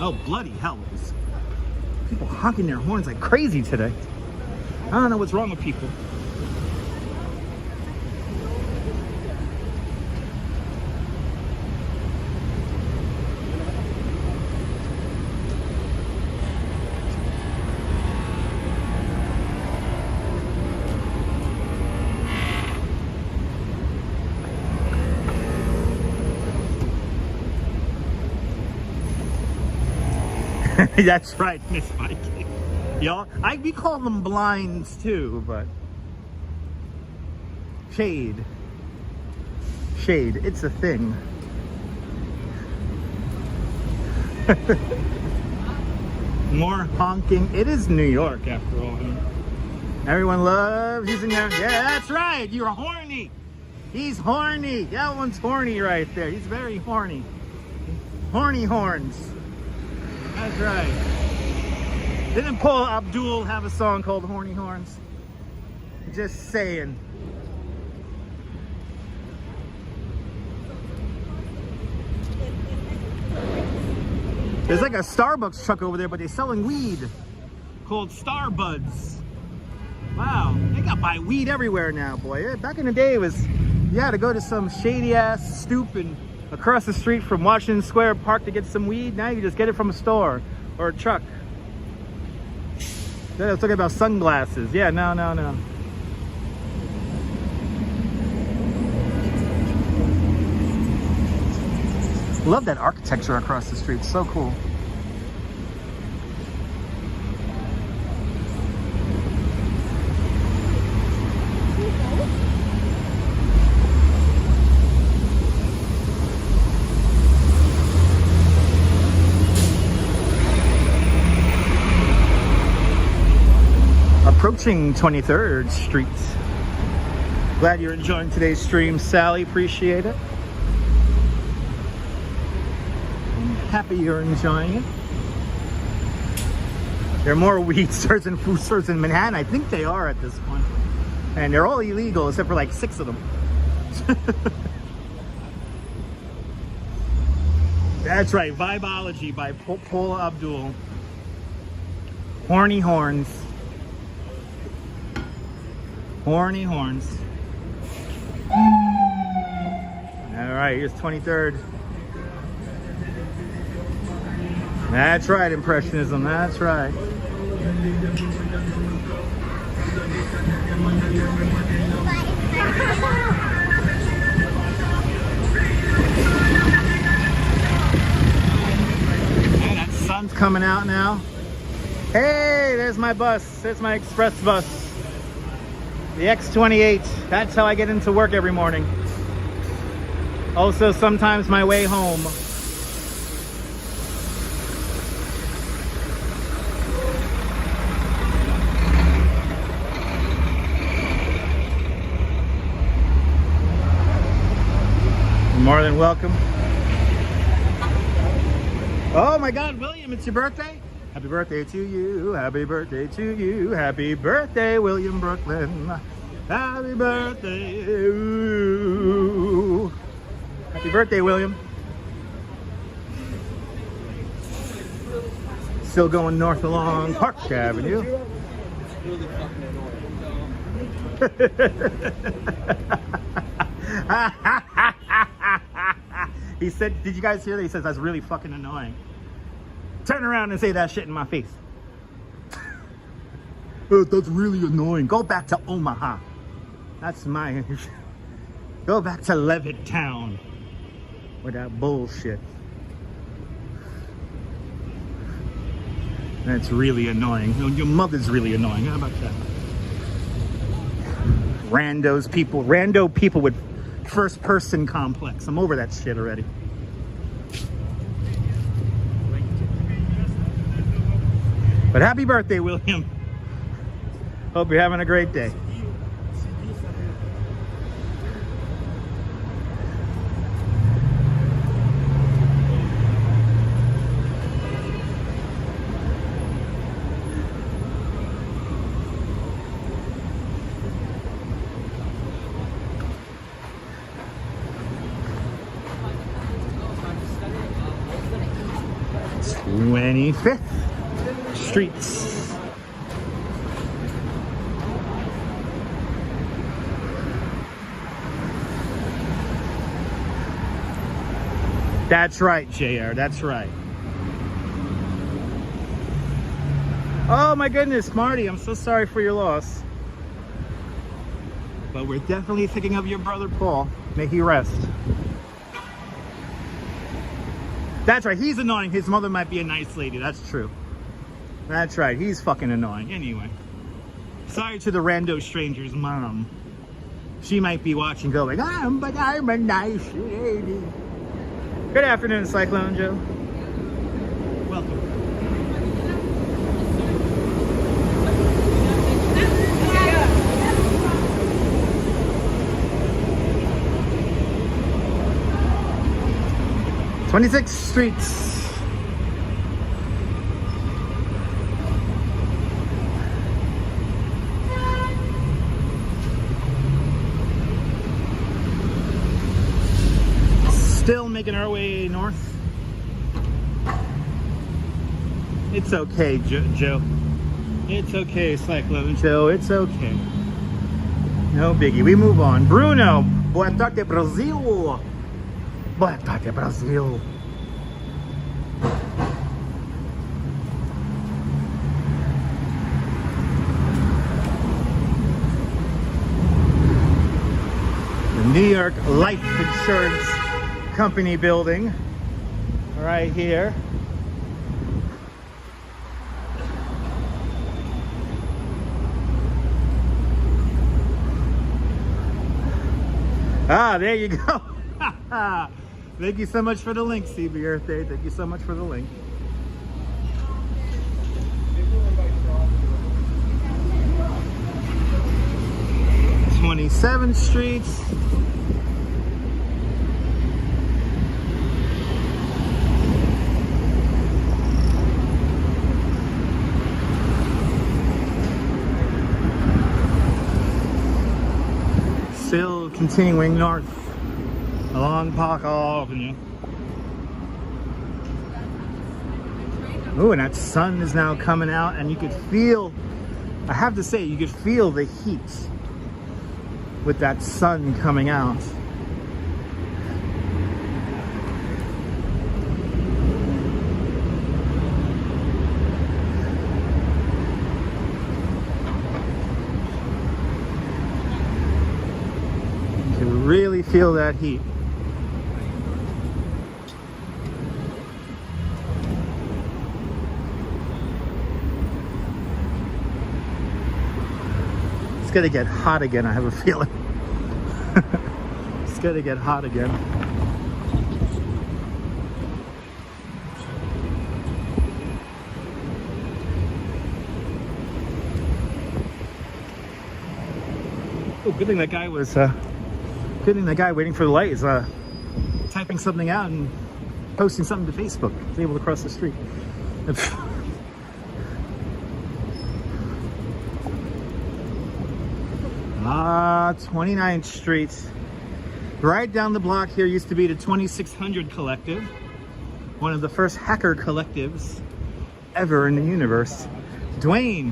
Oh, bloody hell. There's people honking their horns like crazy today. I don't know what's wrong with people. That's right, Miss Mikey. Y'all, we call them blinds too, but shade, it's a thing. More honking. It is New York after all. Everyone loves using their, yeah, that's right, you're horny. He's horny. That one's horny right there. He's very horny. Horny horns. That's right. Didn't Paul Abdul have a song called Horny Horns? Just saying. There's like a Starbucks truck over there, but they're selling weed called Starbuds. Wow, they got buy weed everywhere now, boy. Back in the day, it was you had to go to some shady ass stoop and across the street from Washington Square Park to get some weed. Now you just get it from a store or a truck. Then I was talking about sunglasses. Yeah, no. Love that architecture across the street. So cool. Approaching 23rd Street. Glad you're enjoying today's stream, Sally. Appreciate it. Happy you're enjoying it. There are more weed stores and food stores in Manhattan. I think they are at this point. And they're all illegal except for like 6 of them. That's right, Vibology by Paula Abdul. Horny horns. Horny horns. All right, here's 23rd. That's right, Impressionism, that's right. And that sun's coming out now. Hey, there's my bus. There's my express bus. The X28. That's how I get into work every morning. Also, sometimes my way home. You're more than welcome. Oh my God, William, it's your birthday? Happy birthday to you, happy birthday to you, happy birthday, William Brooklyn. Happy birthday. Ooh. Happy birthday, William. Still going north along Park Avenue. He said, did you guys hear that? He says, that's really fucking annoying. Turn around and say that shit in my face. Oh, that's really annoying. Go back to Omaha. That's my... Go back to Levittown. With that bullshit. That's really annoying. Your mother's really annoying. How about that? Rando people with first person complex. I'm over that shit already. But happy birthday, William. Hope you're having a great day. Streets. That's right, JR, that's right. Oh my goodness, Marty, I'm so sorry for your loss. But we're definitely thinking of your brother Paul. May he rest. That's right, he's annoying. His mother might be a nice lady, that's true. That's right, he's fucking annoying. Anyway, sorry to the rando stranger's mom. She might be watching going, but I'm a nice lady. Good afternoon, Cyclone Joe. Welcome. Yeah. 26th Street. Still making our way north. It's okay, Joe. It's okay, Cyclone Joe. It's okay. No biggie. We move on. Bruno. Boa tarde, Brazil. Boa tarde, Brazil. The New York Life Insurance Company building. Right here. Ah, there you go. Thank you so much for the link, CB Earth Day. Thank you so much for the link. – 27th Street. Still continuing north along Park Avenue. Ooh, and that sun is now coming out, and you could feel, I have to say, you could feel the heat with that sun coming out. Really feel that heat. It's gonna get hot again, I have a feeling. It's gonna get hot again. Oh, good thing that guy was good thing the guy waiting for the light is typing something out and posting something to Facebook. He's able to cross the street. 29th Street. Right down the block here used to be the 2600 Collective. One of the first hacker collectives ever in the universe. Dwayne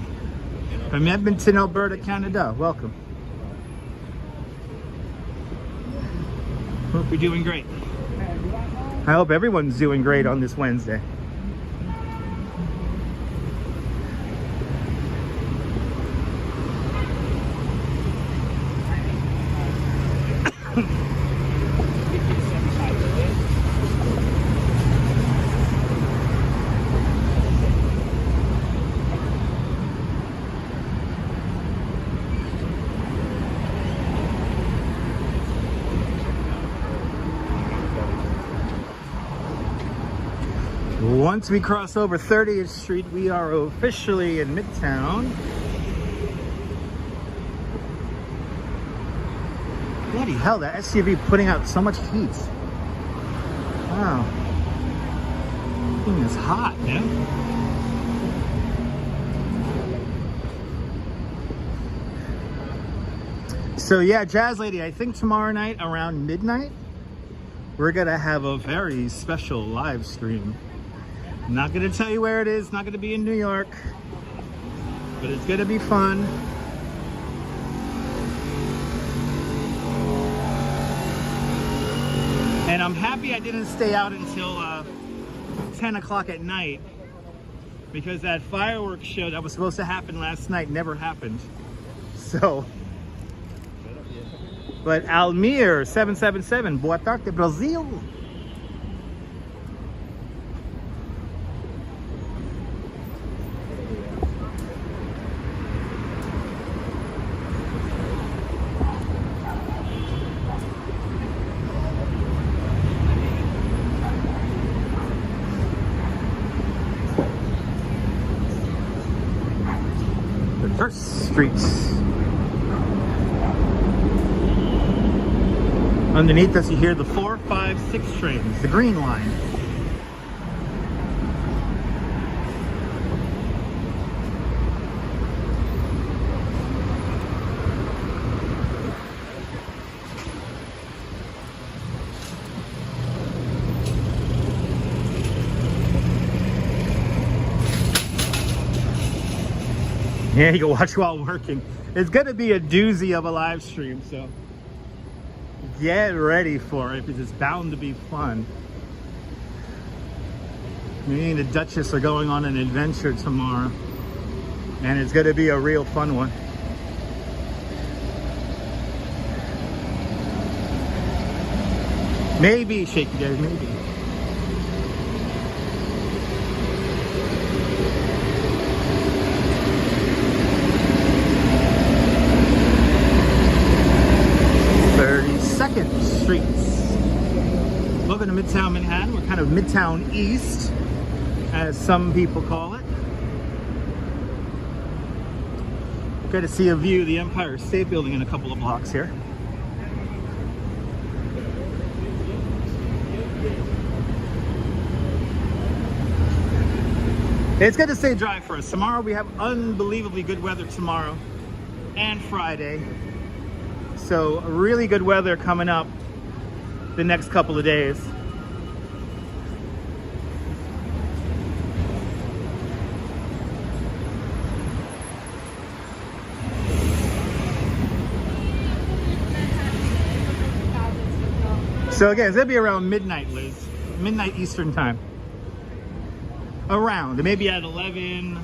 from Edmonton, Alberta, Canada. Welcome. Hope you're doing great. I hope everyone's doing great on this Wednesday. Once we cross over 30th Street, we are officially in Midtown. Bloody hell, that SUV putting out so much heat. Wow. This thing is hot, man. So yeah, Jazz Lady, I think tomorrow night around midnight, we're gonna have a very special live stream. I'm not gonna tell you where it is, not gonna be in New York, but it's gonna be fun. And I'm happy I didn't stay out until 10 o'clock at night, because that fireworks show that was supposed to happen last night never happened. So, but Almir 777, boa tarde, Brazil. First Streets. Underneath us you hear the 4, 5, 6 trains, the green line. Yeah, you can watch while working. It's gonna be a doozy of a live stream, so get ready for it because it's bound to be fun. Me and the Duchess are going on an adventure tomorrow, and it's gonna be a real fun one. Maybe, shaky guys, maybe. Streets. Welcome to Midtown Manhattan. We're kind of Midtown East, as some people call it. Good to see a view of the Empire State Building in a couple of blocks here. It's good to stay dry for us. Tomorrow we have unbelievably good weather tomorrow and Friday. So really good weather coming up the next couple of days. So again, it's gonna be around midnight, Liz. Midnight Eastern time. Around, it may be at 11.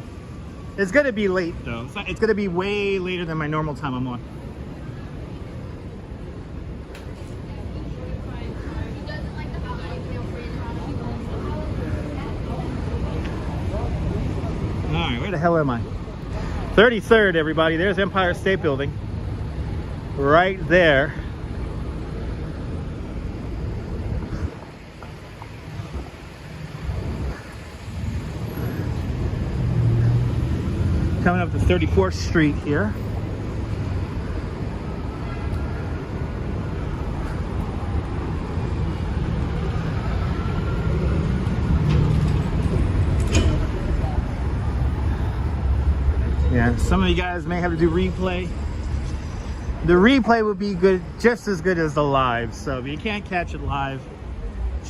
It's gonna be late though. It's gonna be way later than my normal time I'm on. Where the hell am I? 33rd, everybody. There's Empire State Building. Right there. Coming up to 34th Street here. Yeah, some of you guys may have to do replay. The replay would be good, just as good as the live. So if you can't catch it live,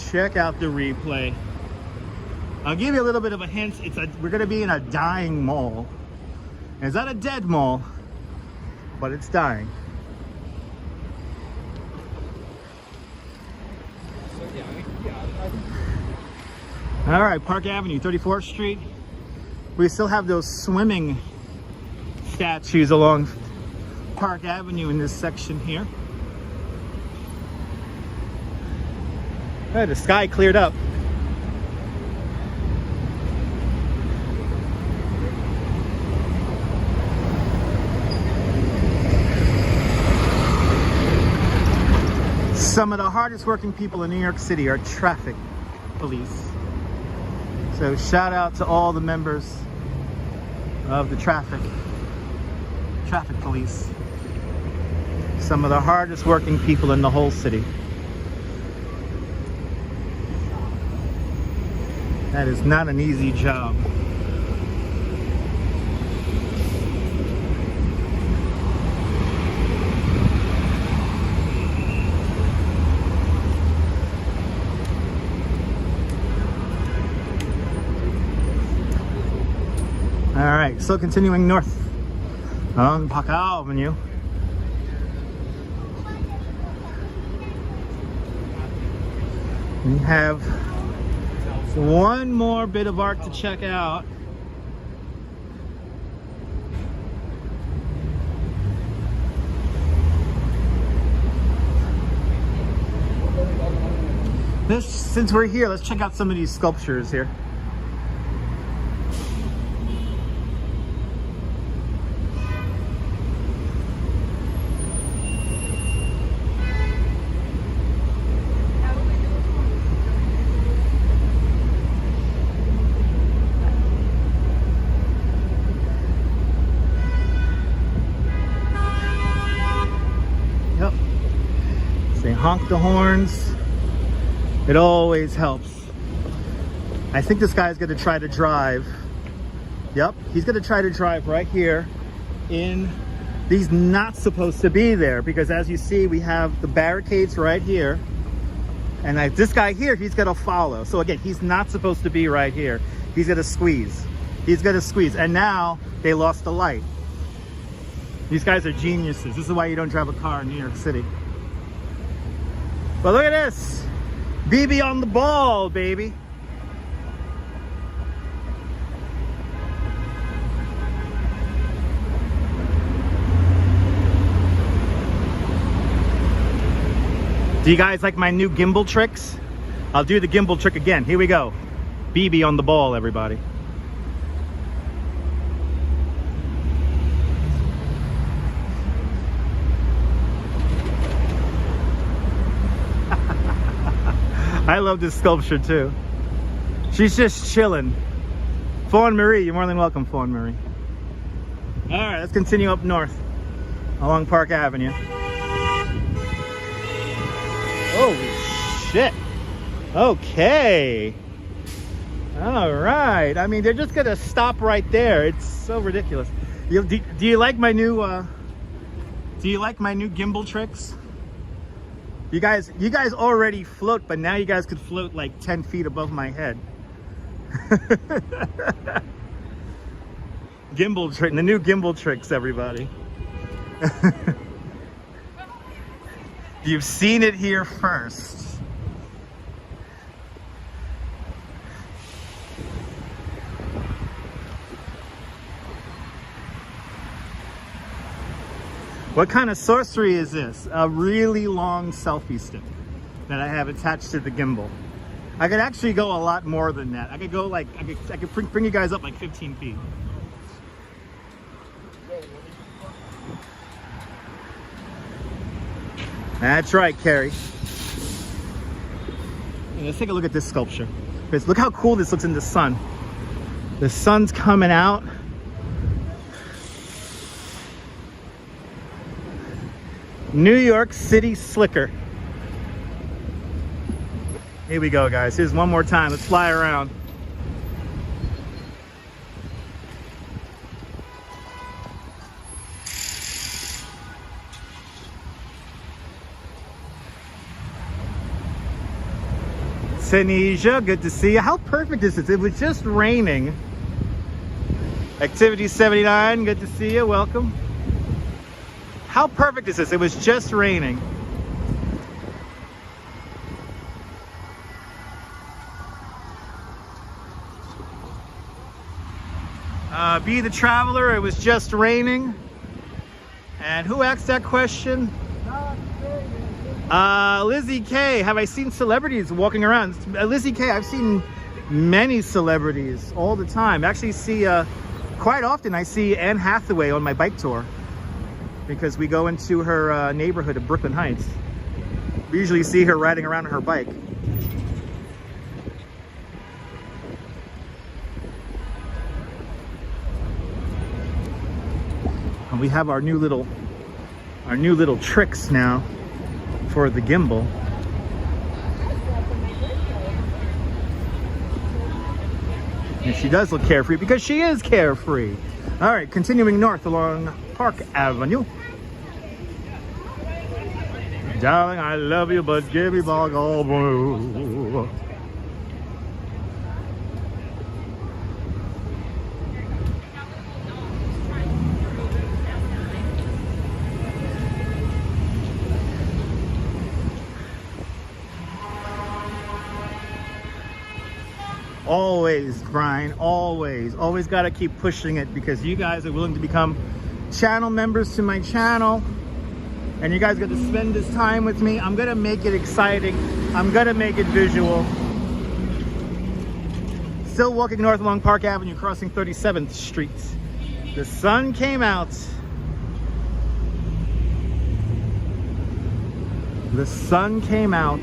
check out the replay. I'll give you a little bit of a hint. We're going to be in a dying mall. It's not a dead mall, but it's dying. All right, Park Avenue, 34th Street. We still have those swimming statues along Park Avenue in this section here. The sky cleared up. Some of the hardest working people in New York City are traffic police. So shout out to all the members of the traffic police. Some of the hardest working people in the whole city. That is not an easy job. All right, still continuing north on Park Avenue. We have one more bit of art to check out. Since we're here, let's check out some of these sculptures here. Honk the horns. It always helps. I think this guy's gonna try to drive. Yep, he's gonna try to drive right here in. He's not supposed to be there because as you see, we have the barricades right here. And this guy here, he's gonna follow. So again, he's not supposed to be right here. He's gonna squeeze. He's gonna squeeze. And now they lost the light. These guys are geniuses. This is why you don't drive a car in New York City. But look at this. BB on the ball, baby. Do you guys like my new gimbal tricks? I'll do the gimbal trick again. Here we go. BB on the ball, everybody. I love this sculpture too. She's just chilling. Fawn Marie, you're more than welcome, Fawn Marie. All right, let's continue up north along Park Avenue. Oh shit. Okay. All right. I mean, they're just gonna stop right there. It's so ridiculous. Do you like my new gimbal tricks? You guys already float, but now you guys could float like 10 feet above my head. Gimbal trick, the new gimbal tricks, everybody. You've seen it here first. What kind of sorcery is this? A really long selfie stick that I have attached to the gimbal. I could actually go a lot more than that. I could go like, I could bring you guys up like 15 feet. That's right, Carrie. And let's take a look at this sculpture. Because look how cool this looks in the sun. The sun's coming out. New York City Slicker. Here we go, guys. Here's one more time. Let's fly around. Tanisha, good to see you. How perfect is this? It was just raining. Activity 79, good to see you. Welcome. How perfect is this? It was just raining. Be the Traveler, it was just raining. And who asked that question? Lizzie K, have I seen celebrities walking around? Lizzie K, I've seen many celebrities all the time. Actually see, quite often I see Anne Hathaway on my bike tour. Because we go into her neighborhood of Brooklyn Heights. We usually see her riding around on her bike. And we have our new little tricks now for the gimbal. And she does look carefree because she is carefree. All right, continuing north along Park Avenue. Darling, I love you, but give me back all blue. Always, Brian, always got to keep pushing it because you guys are willing to become channel members to my channel and you guys got to spend this time with me. I'm gonna make it exciting. I'm gonna make it visual. Still walking north along Park Avenue, crossing 37th Street. The sun came out. The sun came out.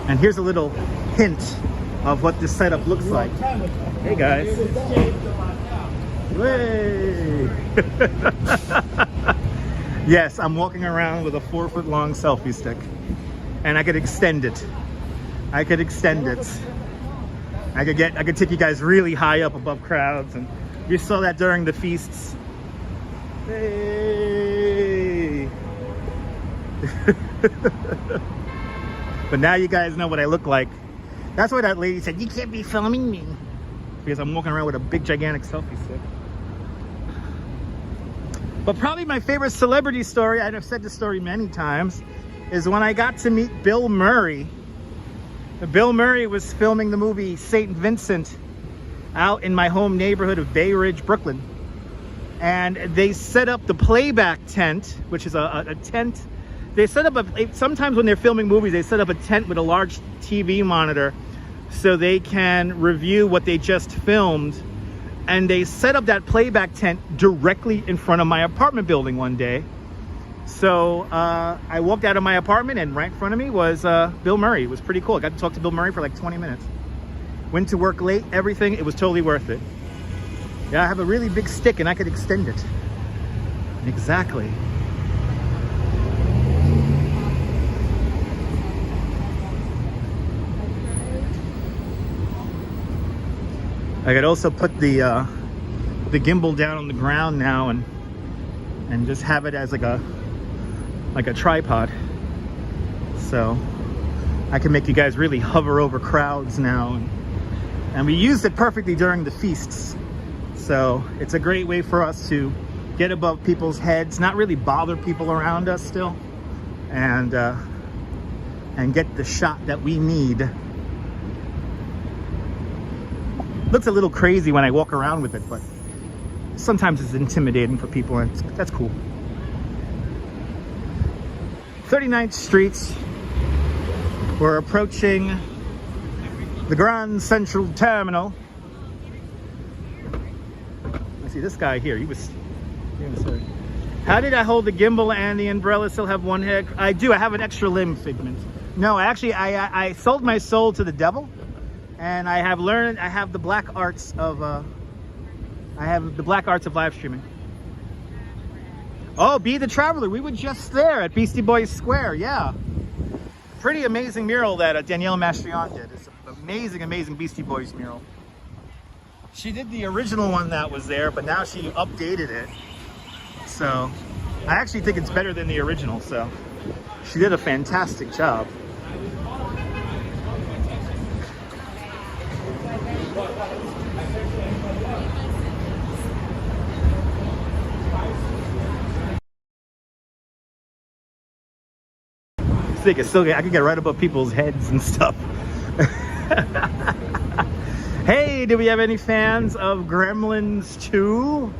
And here's a little hint of what this setup looks like. Hey guys. Way. Yes, I'm walking around with a 4-foot long selfie stick. And I could extend it. I could extend it. I could take you guys really high up above crowds, and you saw that during the feasts. Hey. But now you guys know what I look like. That's why that lady said, you can't be filming me. Because I'm walking around with a big, gigantic selfie stick. But probably my favorite celebrity story, I've said this story many times, is when I got to meet Bill Murray. Bill Murray was filming the movie St. Vincent out in my home neighborhood of Bay Ridge, Brooklyn. And they set up the playback tent, which is a tent. They set up sometimes when they're filming movies, they set up a tent with a large TV monitor so they can review what they just filmed. And they set up that playback tent directly in front of my apartment building one day. So I walked out of my apartment and right in front of me was Bill Murray. It was pretty cool. I got to talk to Bill Murray for like 20 minutes. Went to work late, everything. It was totally worth it. Yeah, I have a really big stick and I could extend it. Exactly. I could also put the gimbal down on the ground now and just have it as like a tripod. So I can make you guys really hover over crowds now. And we used it perfectly during the feasts. So it's a great way for us to get above people's heads, not really bother people around us still, and get the shot that we need. Looks a little crazy when I walk around with it, but sometimes it's intimidating for people, and that's cool. 39th Street. We're approaching the Grand Central Terminal. I see this guy here. He was sorry. How did I hold the gimbal and the umbrella still have one head? I do. I have an extra limb figment. No, actually, I sold my soul to the devil. And I have learned, I have the black arts of live streaming. Oh, Be the Traveler. We were just there at Beastie Boys Square. Yeah. Pretty amazing mural that Danielle Mastrion did. It's an amazing, amazing Beastie Boys mural. She did the original one that was there, but now she updated it. So I actually think it's better than the original. So she did a fantastic job. I can get right above people's heads and stuff. Hey, do we have any fans of Gremlins 2?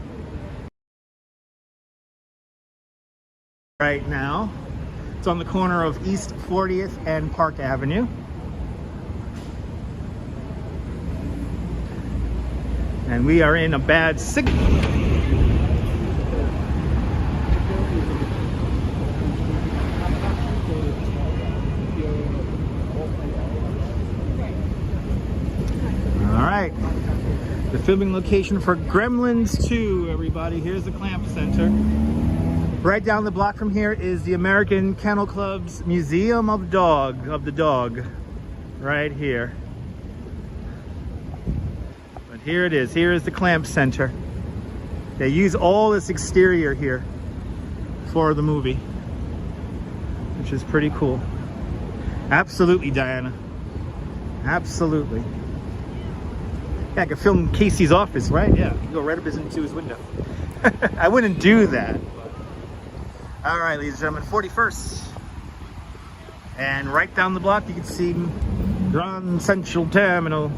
Right now, it's on the corner of East 40th and Park Avenue. And we are in a bad signal. Alright, the filming location for Gremlins 2, everybody. Here's the Clamp Center. Right down the block from here is the American Kennel Club's Museum of the Dog. Right here. But here it is. Here is the Clamp Center. They use all this exterior here for the movie, which is pretty cool. Absolutely, Diana. Absolutely. Yeah, I could film Casey's office, right? Yeah, go right up into his window. I wouldn't do that. All right, ladies and gentlemen, 41st. And right down the block, you can see Grand Central Terminal.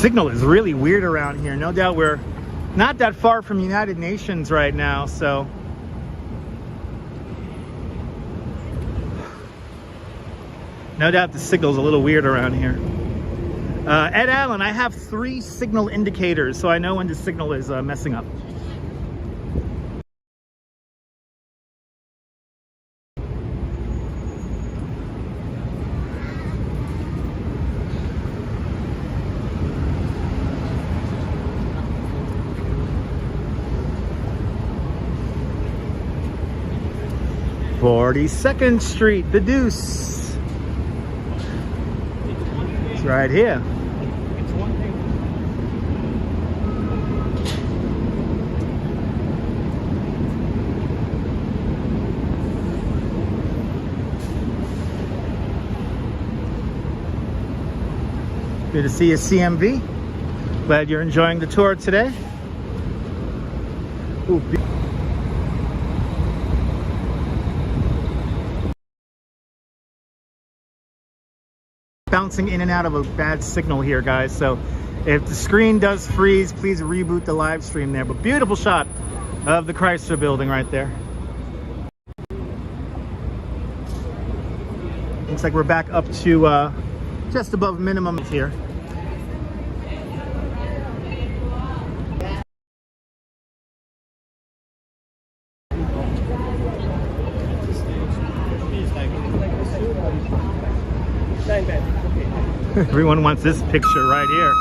Signal is really weird around here. No doubt we're not that far from United Nations right now, so no doubt the signal's a little weird around here. Ed Allen, I have 3 signal indicators, so I know when the signal is messing up. "42nd Street, the Deuce." It's right here. Good to see you, CMV. Glad you're enjoying the tour today. Ooh, bouncing in and out of a bad signal here, guys, so if the screen does freeze, please reboot the live stream there. But beautiful shot of the Chrysler building right there. Looks like we're back up to just above minimum here. Everyone wants this picture right here.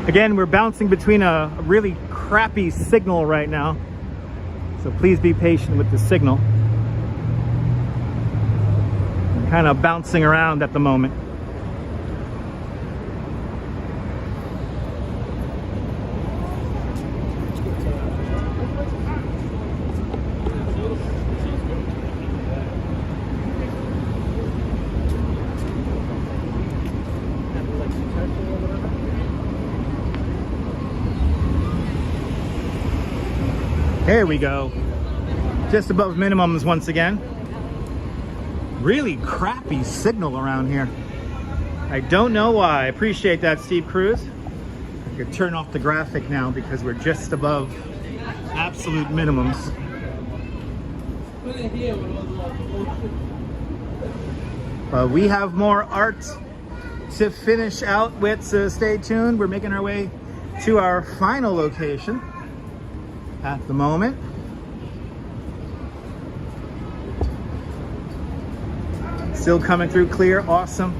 Again, we're bouncing between a really crappy signal right now, so please be patient with the signal. I'm kind of bouncing around at the moment. There we go. Just above minimums once again. Really crappy signal around here. I don't know why. I appreciate that, Steve Cruz. I could turn off the graphic now because we're just above absolute minimums. We have more art to finish out with, so stay tuned. We're making our way to our final location at the moment. Still coming through clear, awesome.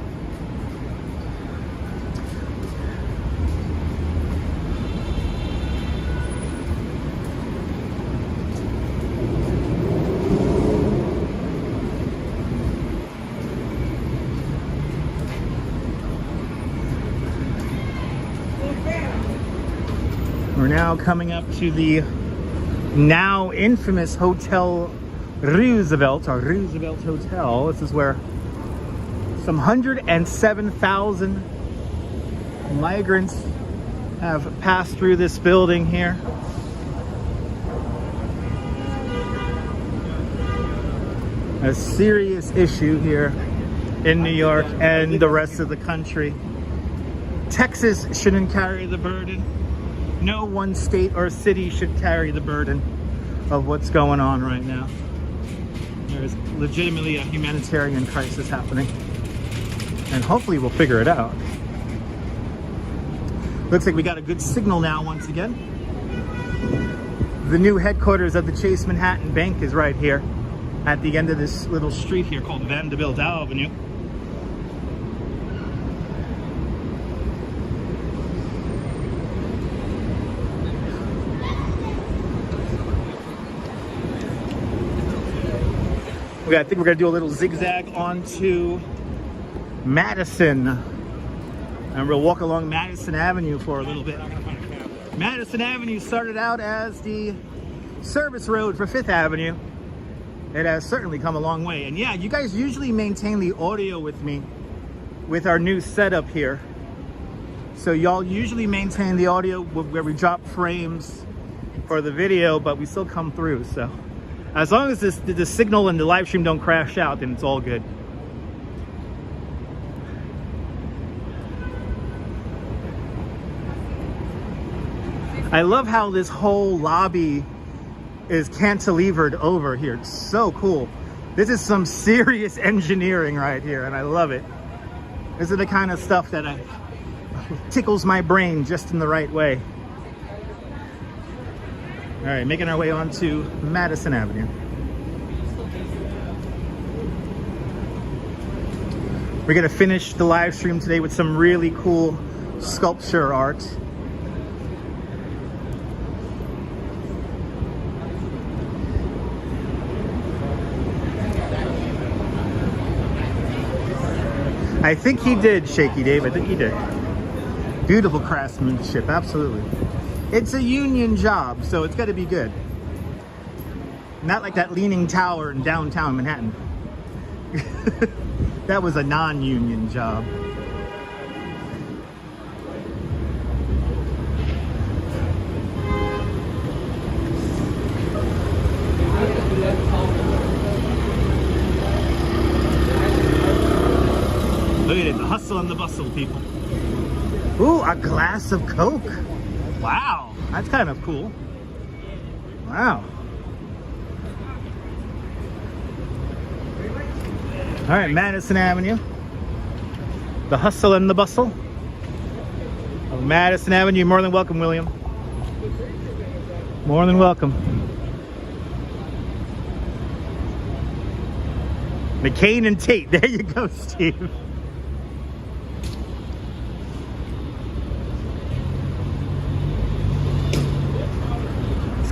We're now coming up to the now infamous Hotel Roosevelt, or Roosevelt Hotel. This is where some 107,000 migrants have passed through this building here. A serious issue here in New York and the rest of the country. Texas shouldn't carry the burden. No one state or city should carry the burden of what's going on right now. There's legitimately a humanitarian crisis happening, and hopefully we'll figure it out. Looks like we got a good signal now once again. The new headquarters of the Chase Manhattan Bank is right here at the end of this little street here called Vanderbilt Avenue. I think we're gonna do a little zigzag onto Madison, and we'll walk along Madison Avenue for a little bit. Madison Avenue started out as the service road for Fifth Avenue. It has certainly come a long way. And yeah, you guys usually maintain the audio with me with our new setup here. So y'all usually maintain the audio where we drop frames for the video, but we still come through. So as long as the signal and the live stream don't crash out, then it's all good. I love how this whole lobby is cantilevered over here. It's so cool. This is some serious engineering right here, and I love it. This is the kind of stuff that tickles my brain just in the right way. All right, making our way onto Madison Avenue. We're gonna finish the live stream today with some really cool sculpture art. I think he did, Shaky Dave. I think he did. Beautiful craftsmanship, absolutely. It's a union job, so it's got to be good. Not like that Leaning Tower in downtown Manhattan. That was a non-union job. Look at it, the hustle and the bustle, people. Ooh, a glass of Coke. Wow, that's kind of cool. Wow. All right, Madison Avenue. The hustle and the bustle of Madison Avenue. You're more than welcome, William. More than welcome. McCain and Tate. There you go, Steve.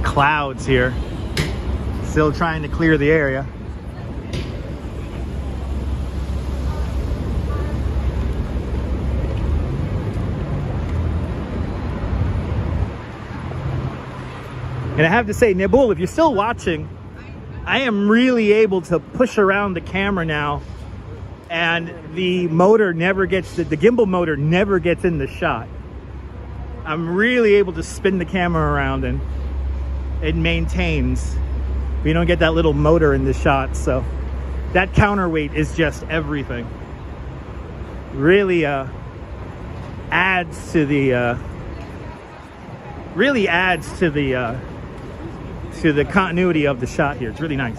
Clouds here, still trying to clear the area. And I have to say, Nabul, if you're still watching, I am really able to push around the camera now, and the motor never gets, the gimbal motor never gets in the shot. I'm really able to spin the camera around and it maintains. We don't get that little motor in the shot, so that counterweight is just everything. Really adds to the continuity of the shot here. It's really nice.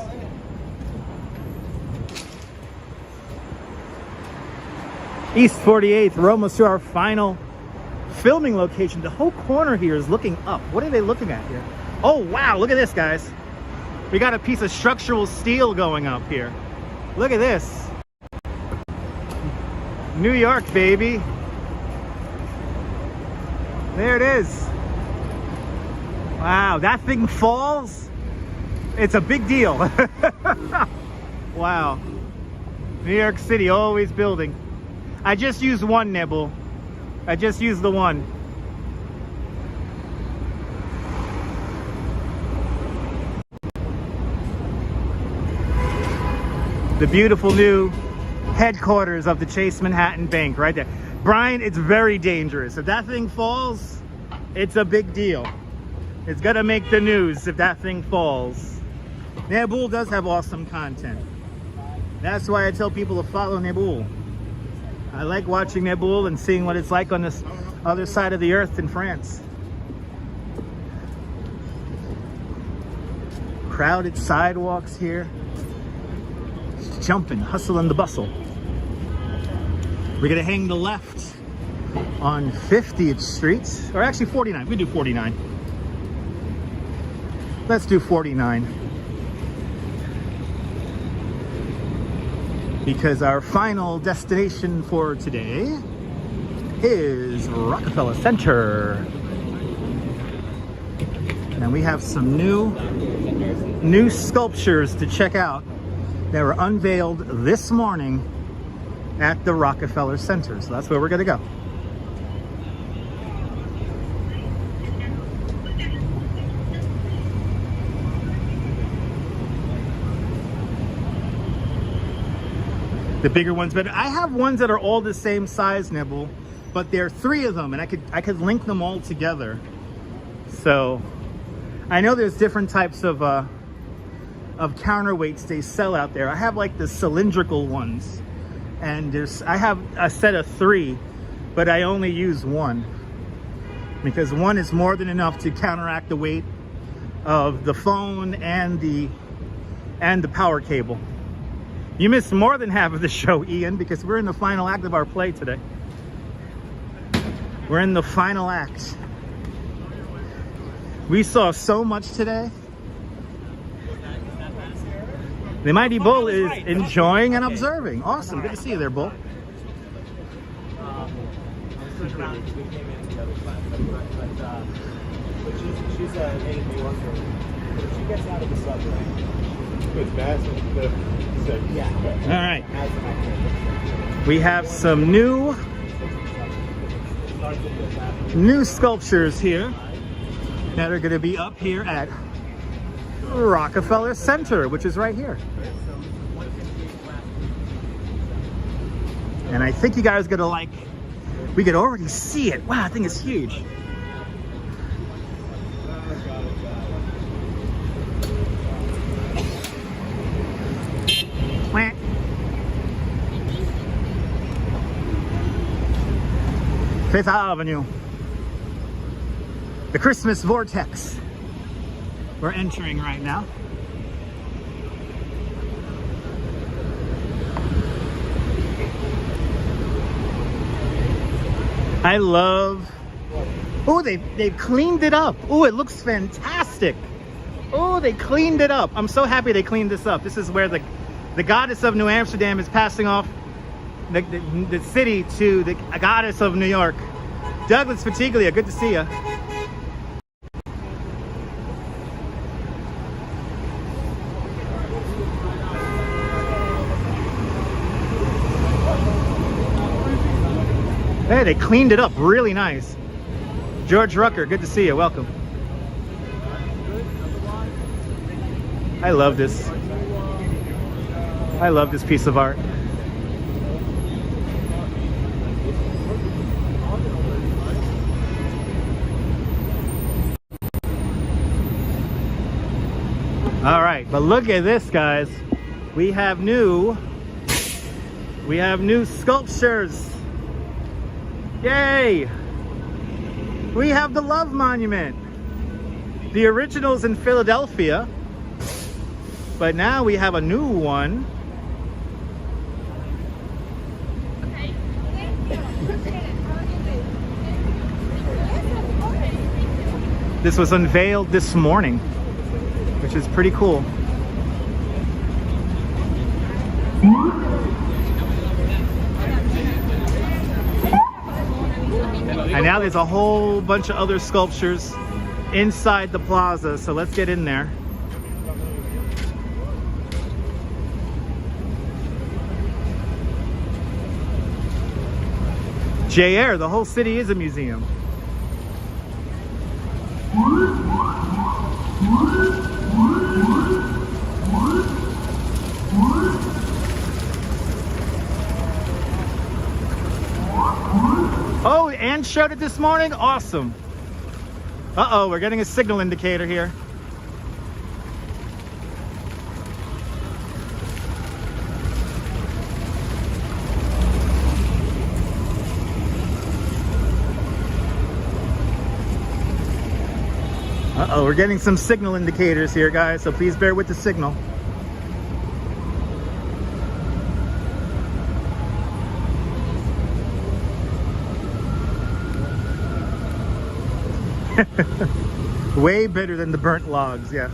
East 48th. We're almost to our final filming location. The whole corner here is looking up. What are they looking at here? Oh, wow. Look at this, guys. We got a piece of structural steel going up here. Look at this. New York, baby. There it is. Wow, that thing falls. It's a big deal. Wow. New York City, always building. I just used one nibble. I just used the one. The beautiful new headquarters of the Chase Manhattan Bank right there. Brian, it's very dangerous. If that thing falls, it's a big deal. It's gonna make the news if that thing falls. Nabul does have awesome content. That's why I tell people to follow Nabul. I like watching Nabul and seeing what it's like on this other side of the earth in France. Crowded sidewalks here. Just jumping, hustle and the bustle. We're gonna hang the left on 50th Street, or actually 49. We do 49. Let's do 49. Because our final destination for today is Rockefeller Center. And we have some new sculptures to check out that were unveiled this morning at the Rockefeller Center. So that's where we're gonna go. The bigger ones, but I have ones that are all the same size, Nibble, but there are 3 of them, and I could link them all together. So I know there's different types of counterweights they sell out there. I have like the cylindrical ones, and I have a set of 3, but I only use 1 because 1 is more than enough to counteract the weight of the phone and the power cable. You missed more than half of the show, Ian, because we're in the final act of our play today. We're in the final act. We saw so much today. The Mighty Bull is enjoying and observing. Awesome. Good to see you there, Bull. She's a native New Yorker. She gets out of the subway. It's fast. All right. We have some new sculptures here that are going to be up here at Rockefeller Center, which is right here. And I think you guys are going to like, we could already see it. Wow, that thing is huge. Fifth Avenue. The Christmas vortex. We're entering right now. I love. Oh, they've cleaned it up. Oh, it looks fantastic. Oh, they cleaned it up. I'm so happy they cleaned this up. This is where the goddess of New Amsterdam is passing off the city to the goddess of New York. Douglas Fatiglia, good to see you. Hey, they cleaned it up really nice. George Rucker, good to see you. Welcome. I love this. I love this piece of art. All right, but look at this, guys. We have new sculptures. Yay! We have the Love Monument. The original's in Philadelphia, but now we have a new one This was unveiled this morning, which is pretty cool. And now there's a whole bunch of other sculptures inside the plaza, so let's get in there. JR, the whole city is a museum. Oh, Ann showed it this morning? Awesome. Uh-oh, we're getting a signal indicator here. Uh-oh, we're getting some signal indicators here, guys, so please bear with the signal. Way better than the burnt logs, yeah.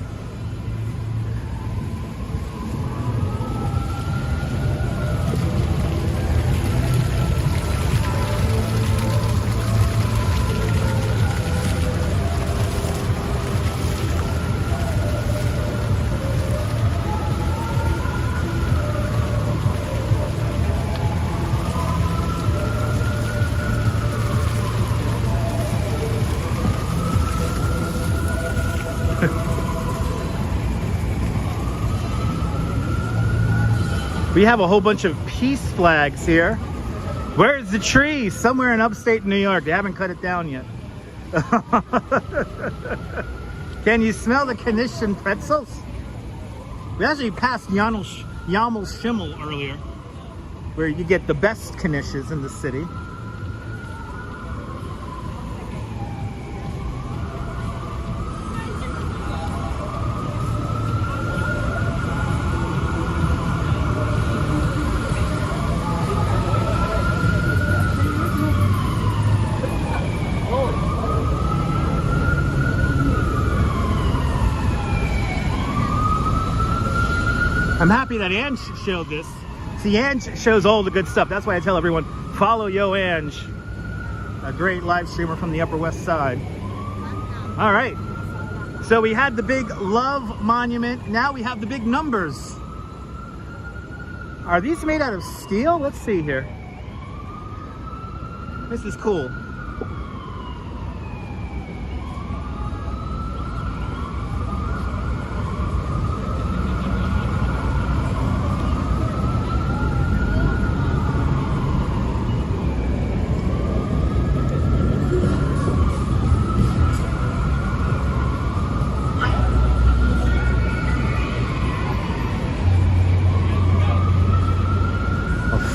We have a whole bunch of peace flags here. Where's the tree? Somewhere in upstate New York. They haven't cut it down yet. Can you smell the Knish and pretzels? We actually passed Yamel's Schimmel earlier, where you get the best Knishes in the city. I'm happy that Ange showed this. See, Ange shows all the good stuff. That's why I tell everyone, follow Yo Ange, a great live streamer from the Upper West Side. All right, so we had the big love monument. Now we have the big numbers. Are these made out of steel? Let's see here. This is cool.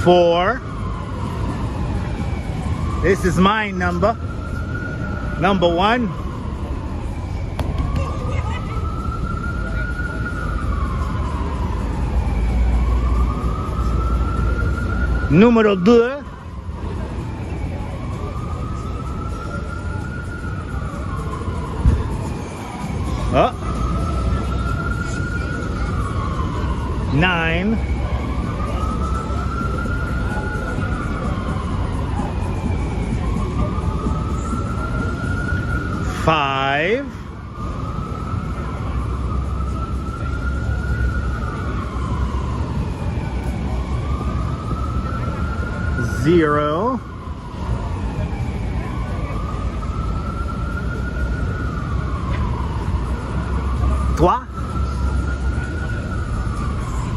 Four. This is my number. Number one. Número deux. Oh. 9. 5. 0. 3.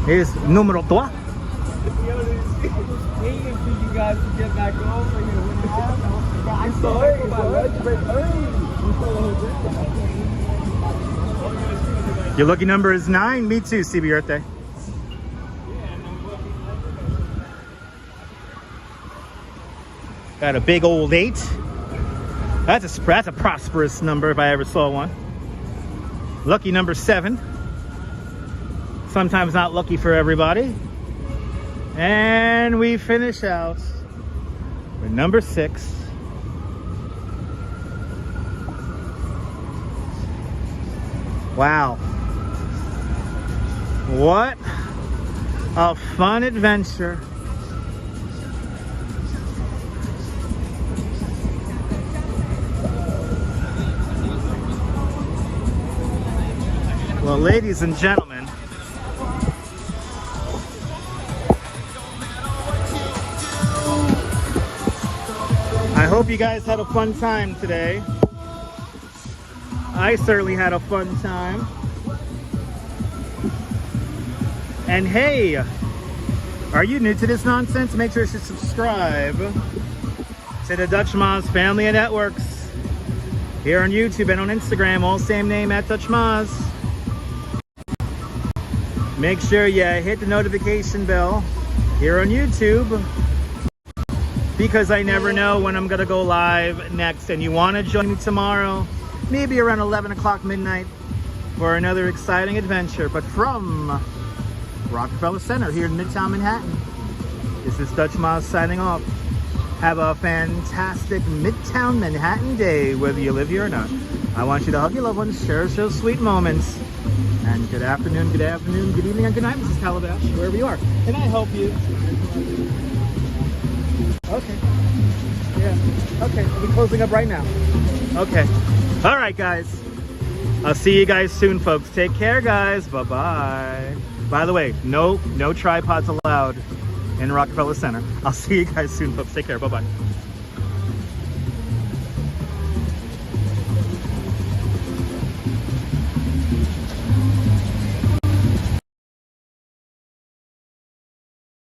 Here's número 3. Waiting for you guys to get back over here. I'm sorry, Your lucky number is 9. Me too, CB Earthday. Got a big old 8. That's a prosperous number if I ever saw one. Lucky number 7. Sometimes not lucky for everybody. And we finish out with number 6. Wow. What a fun adventure. Well, ladies and gentlemen, I hope you guys had a fun time today. I certainly had a fun time. And hey, are you new to this nonsense? Make sure to subscribe to the Dutch Moz family of networks here on YouTube and on Instagram, all same name at Dutch Moz. Make sure you hit the notification bell here on YouTube, because I never know when I'm gonna go live next, and you want to join me tomorrow, maybe around 11 o'clock midnight, for another exciting adventure. But from Rockefeller Center here in Midtown Manhattan, this is Dutch Moz signing off. Have a fantastic Midtown Manhattan day, whether you live here or not. I want you to hug your loved ones, share those sweet moments. And good afternoon, good evening, and good night, Mrs. Calabash, wherever you are. Can I help you? Okay. Yeah. Okay. We'll be closing up right now. Okay. All right, guys. I'll see you guys soon, folks. Take care, guys. Bye-bye. By the way, no tripods allowed in Rockefeller Center. I'll see you guys soon, folks. Take care. Bye-bye.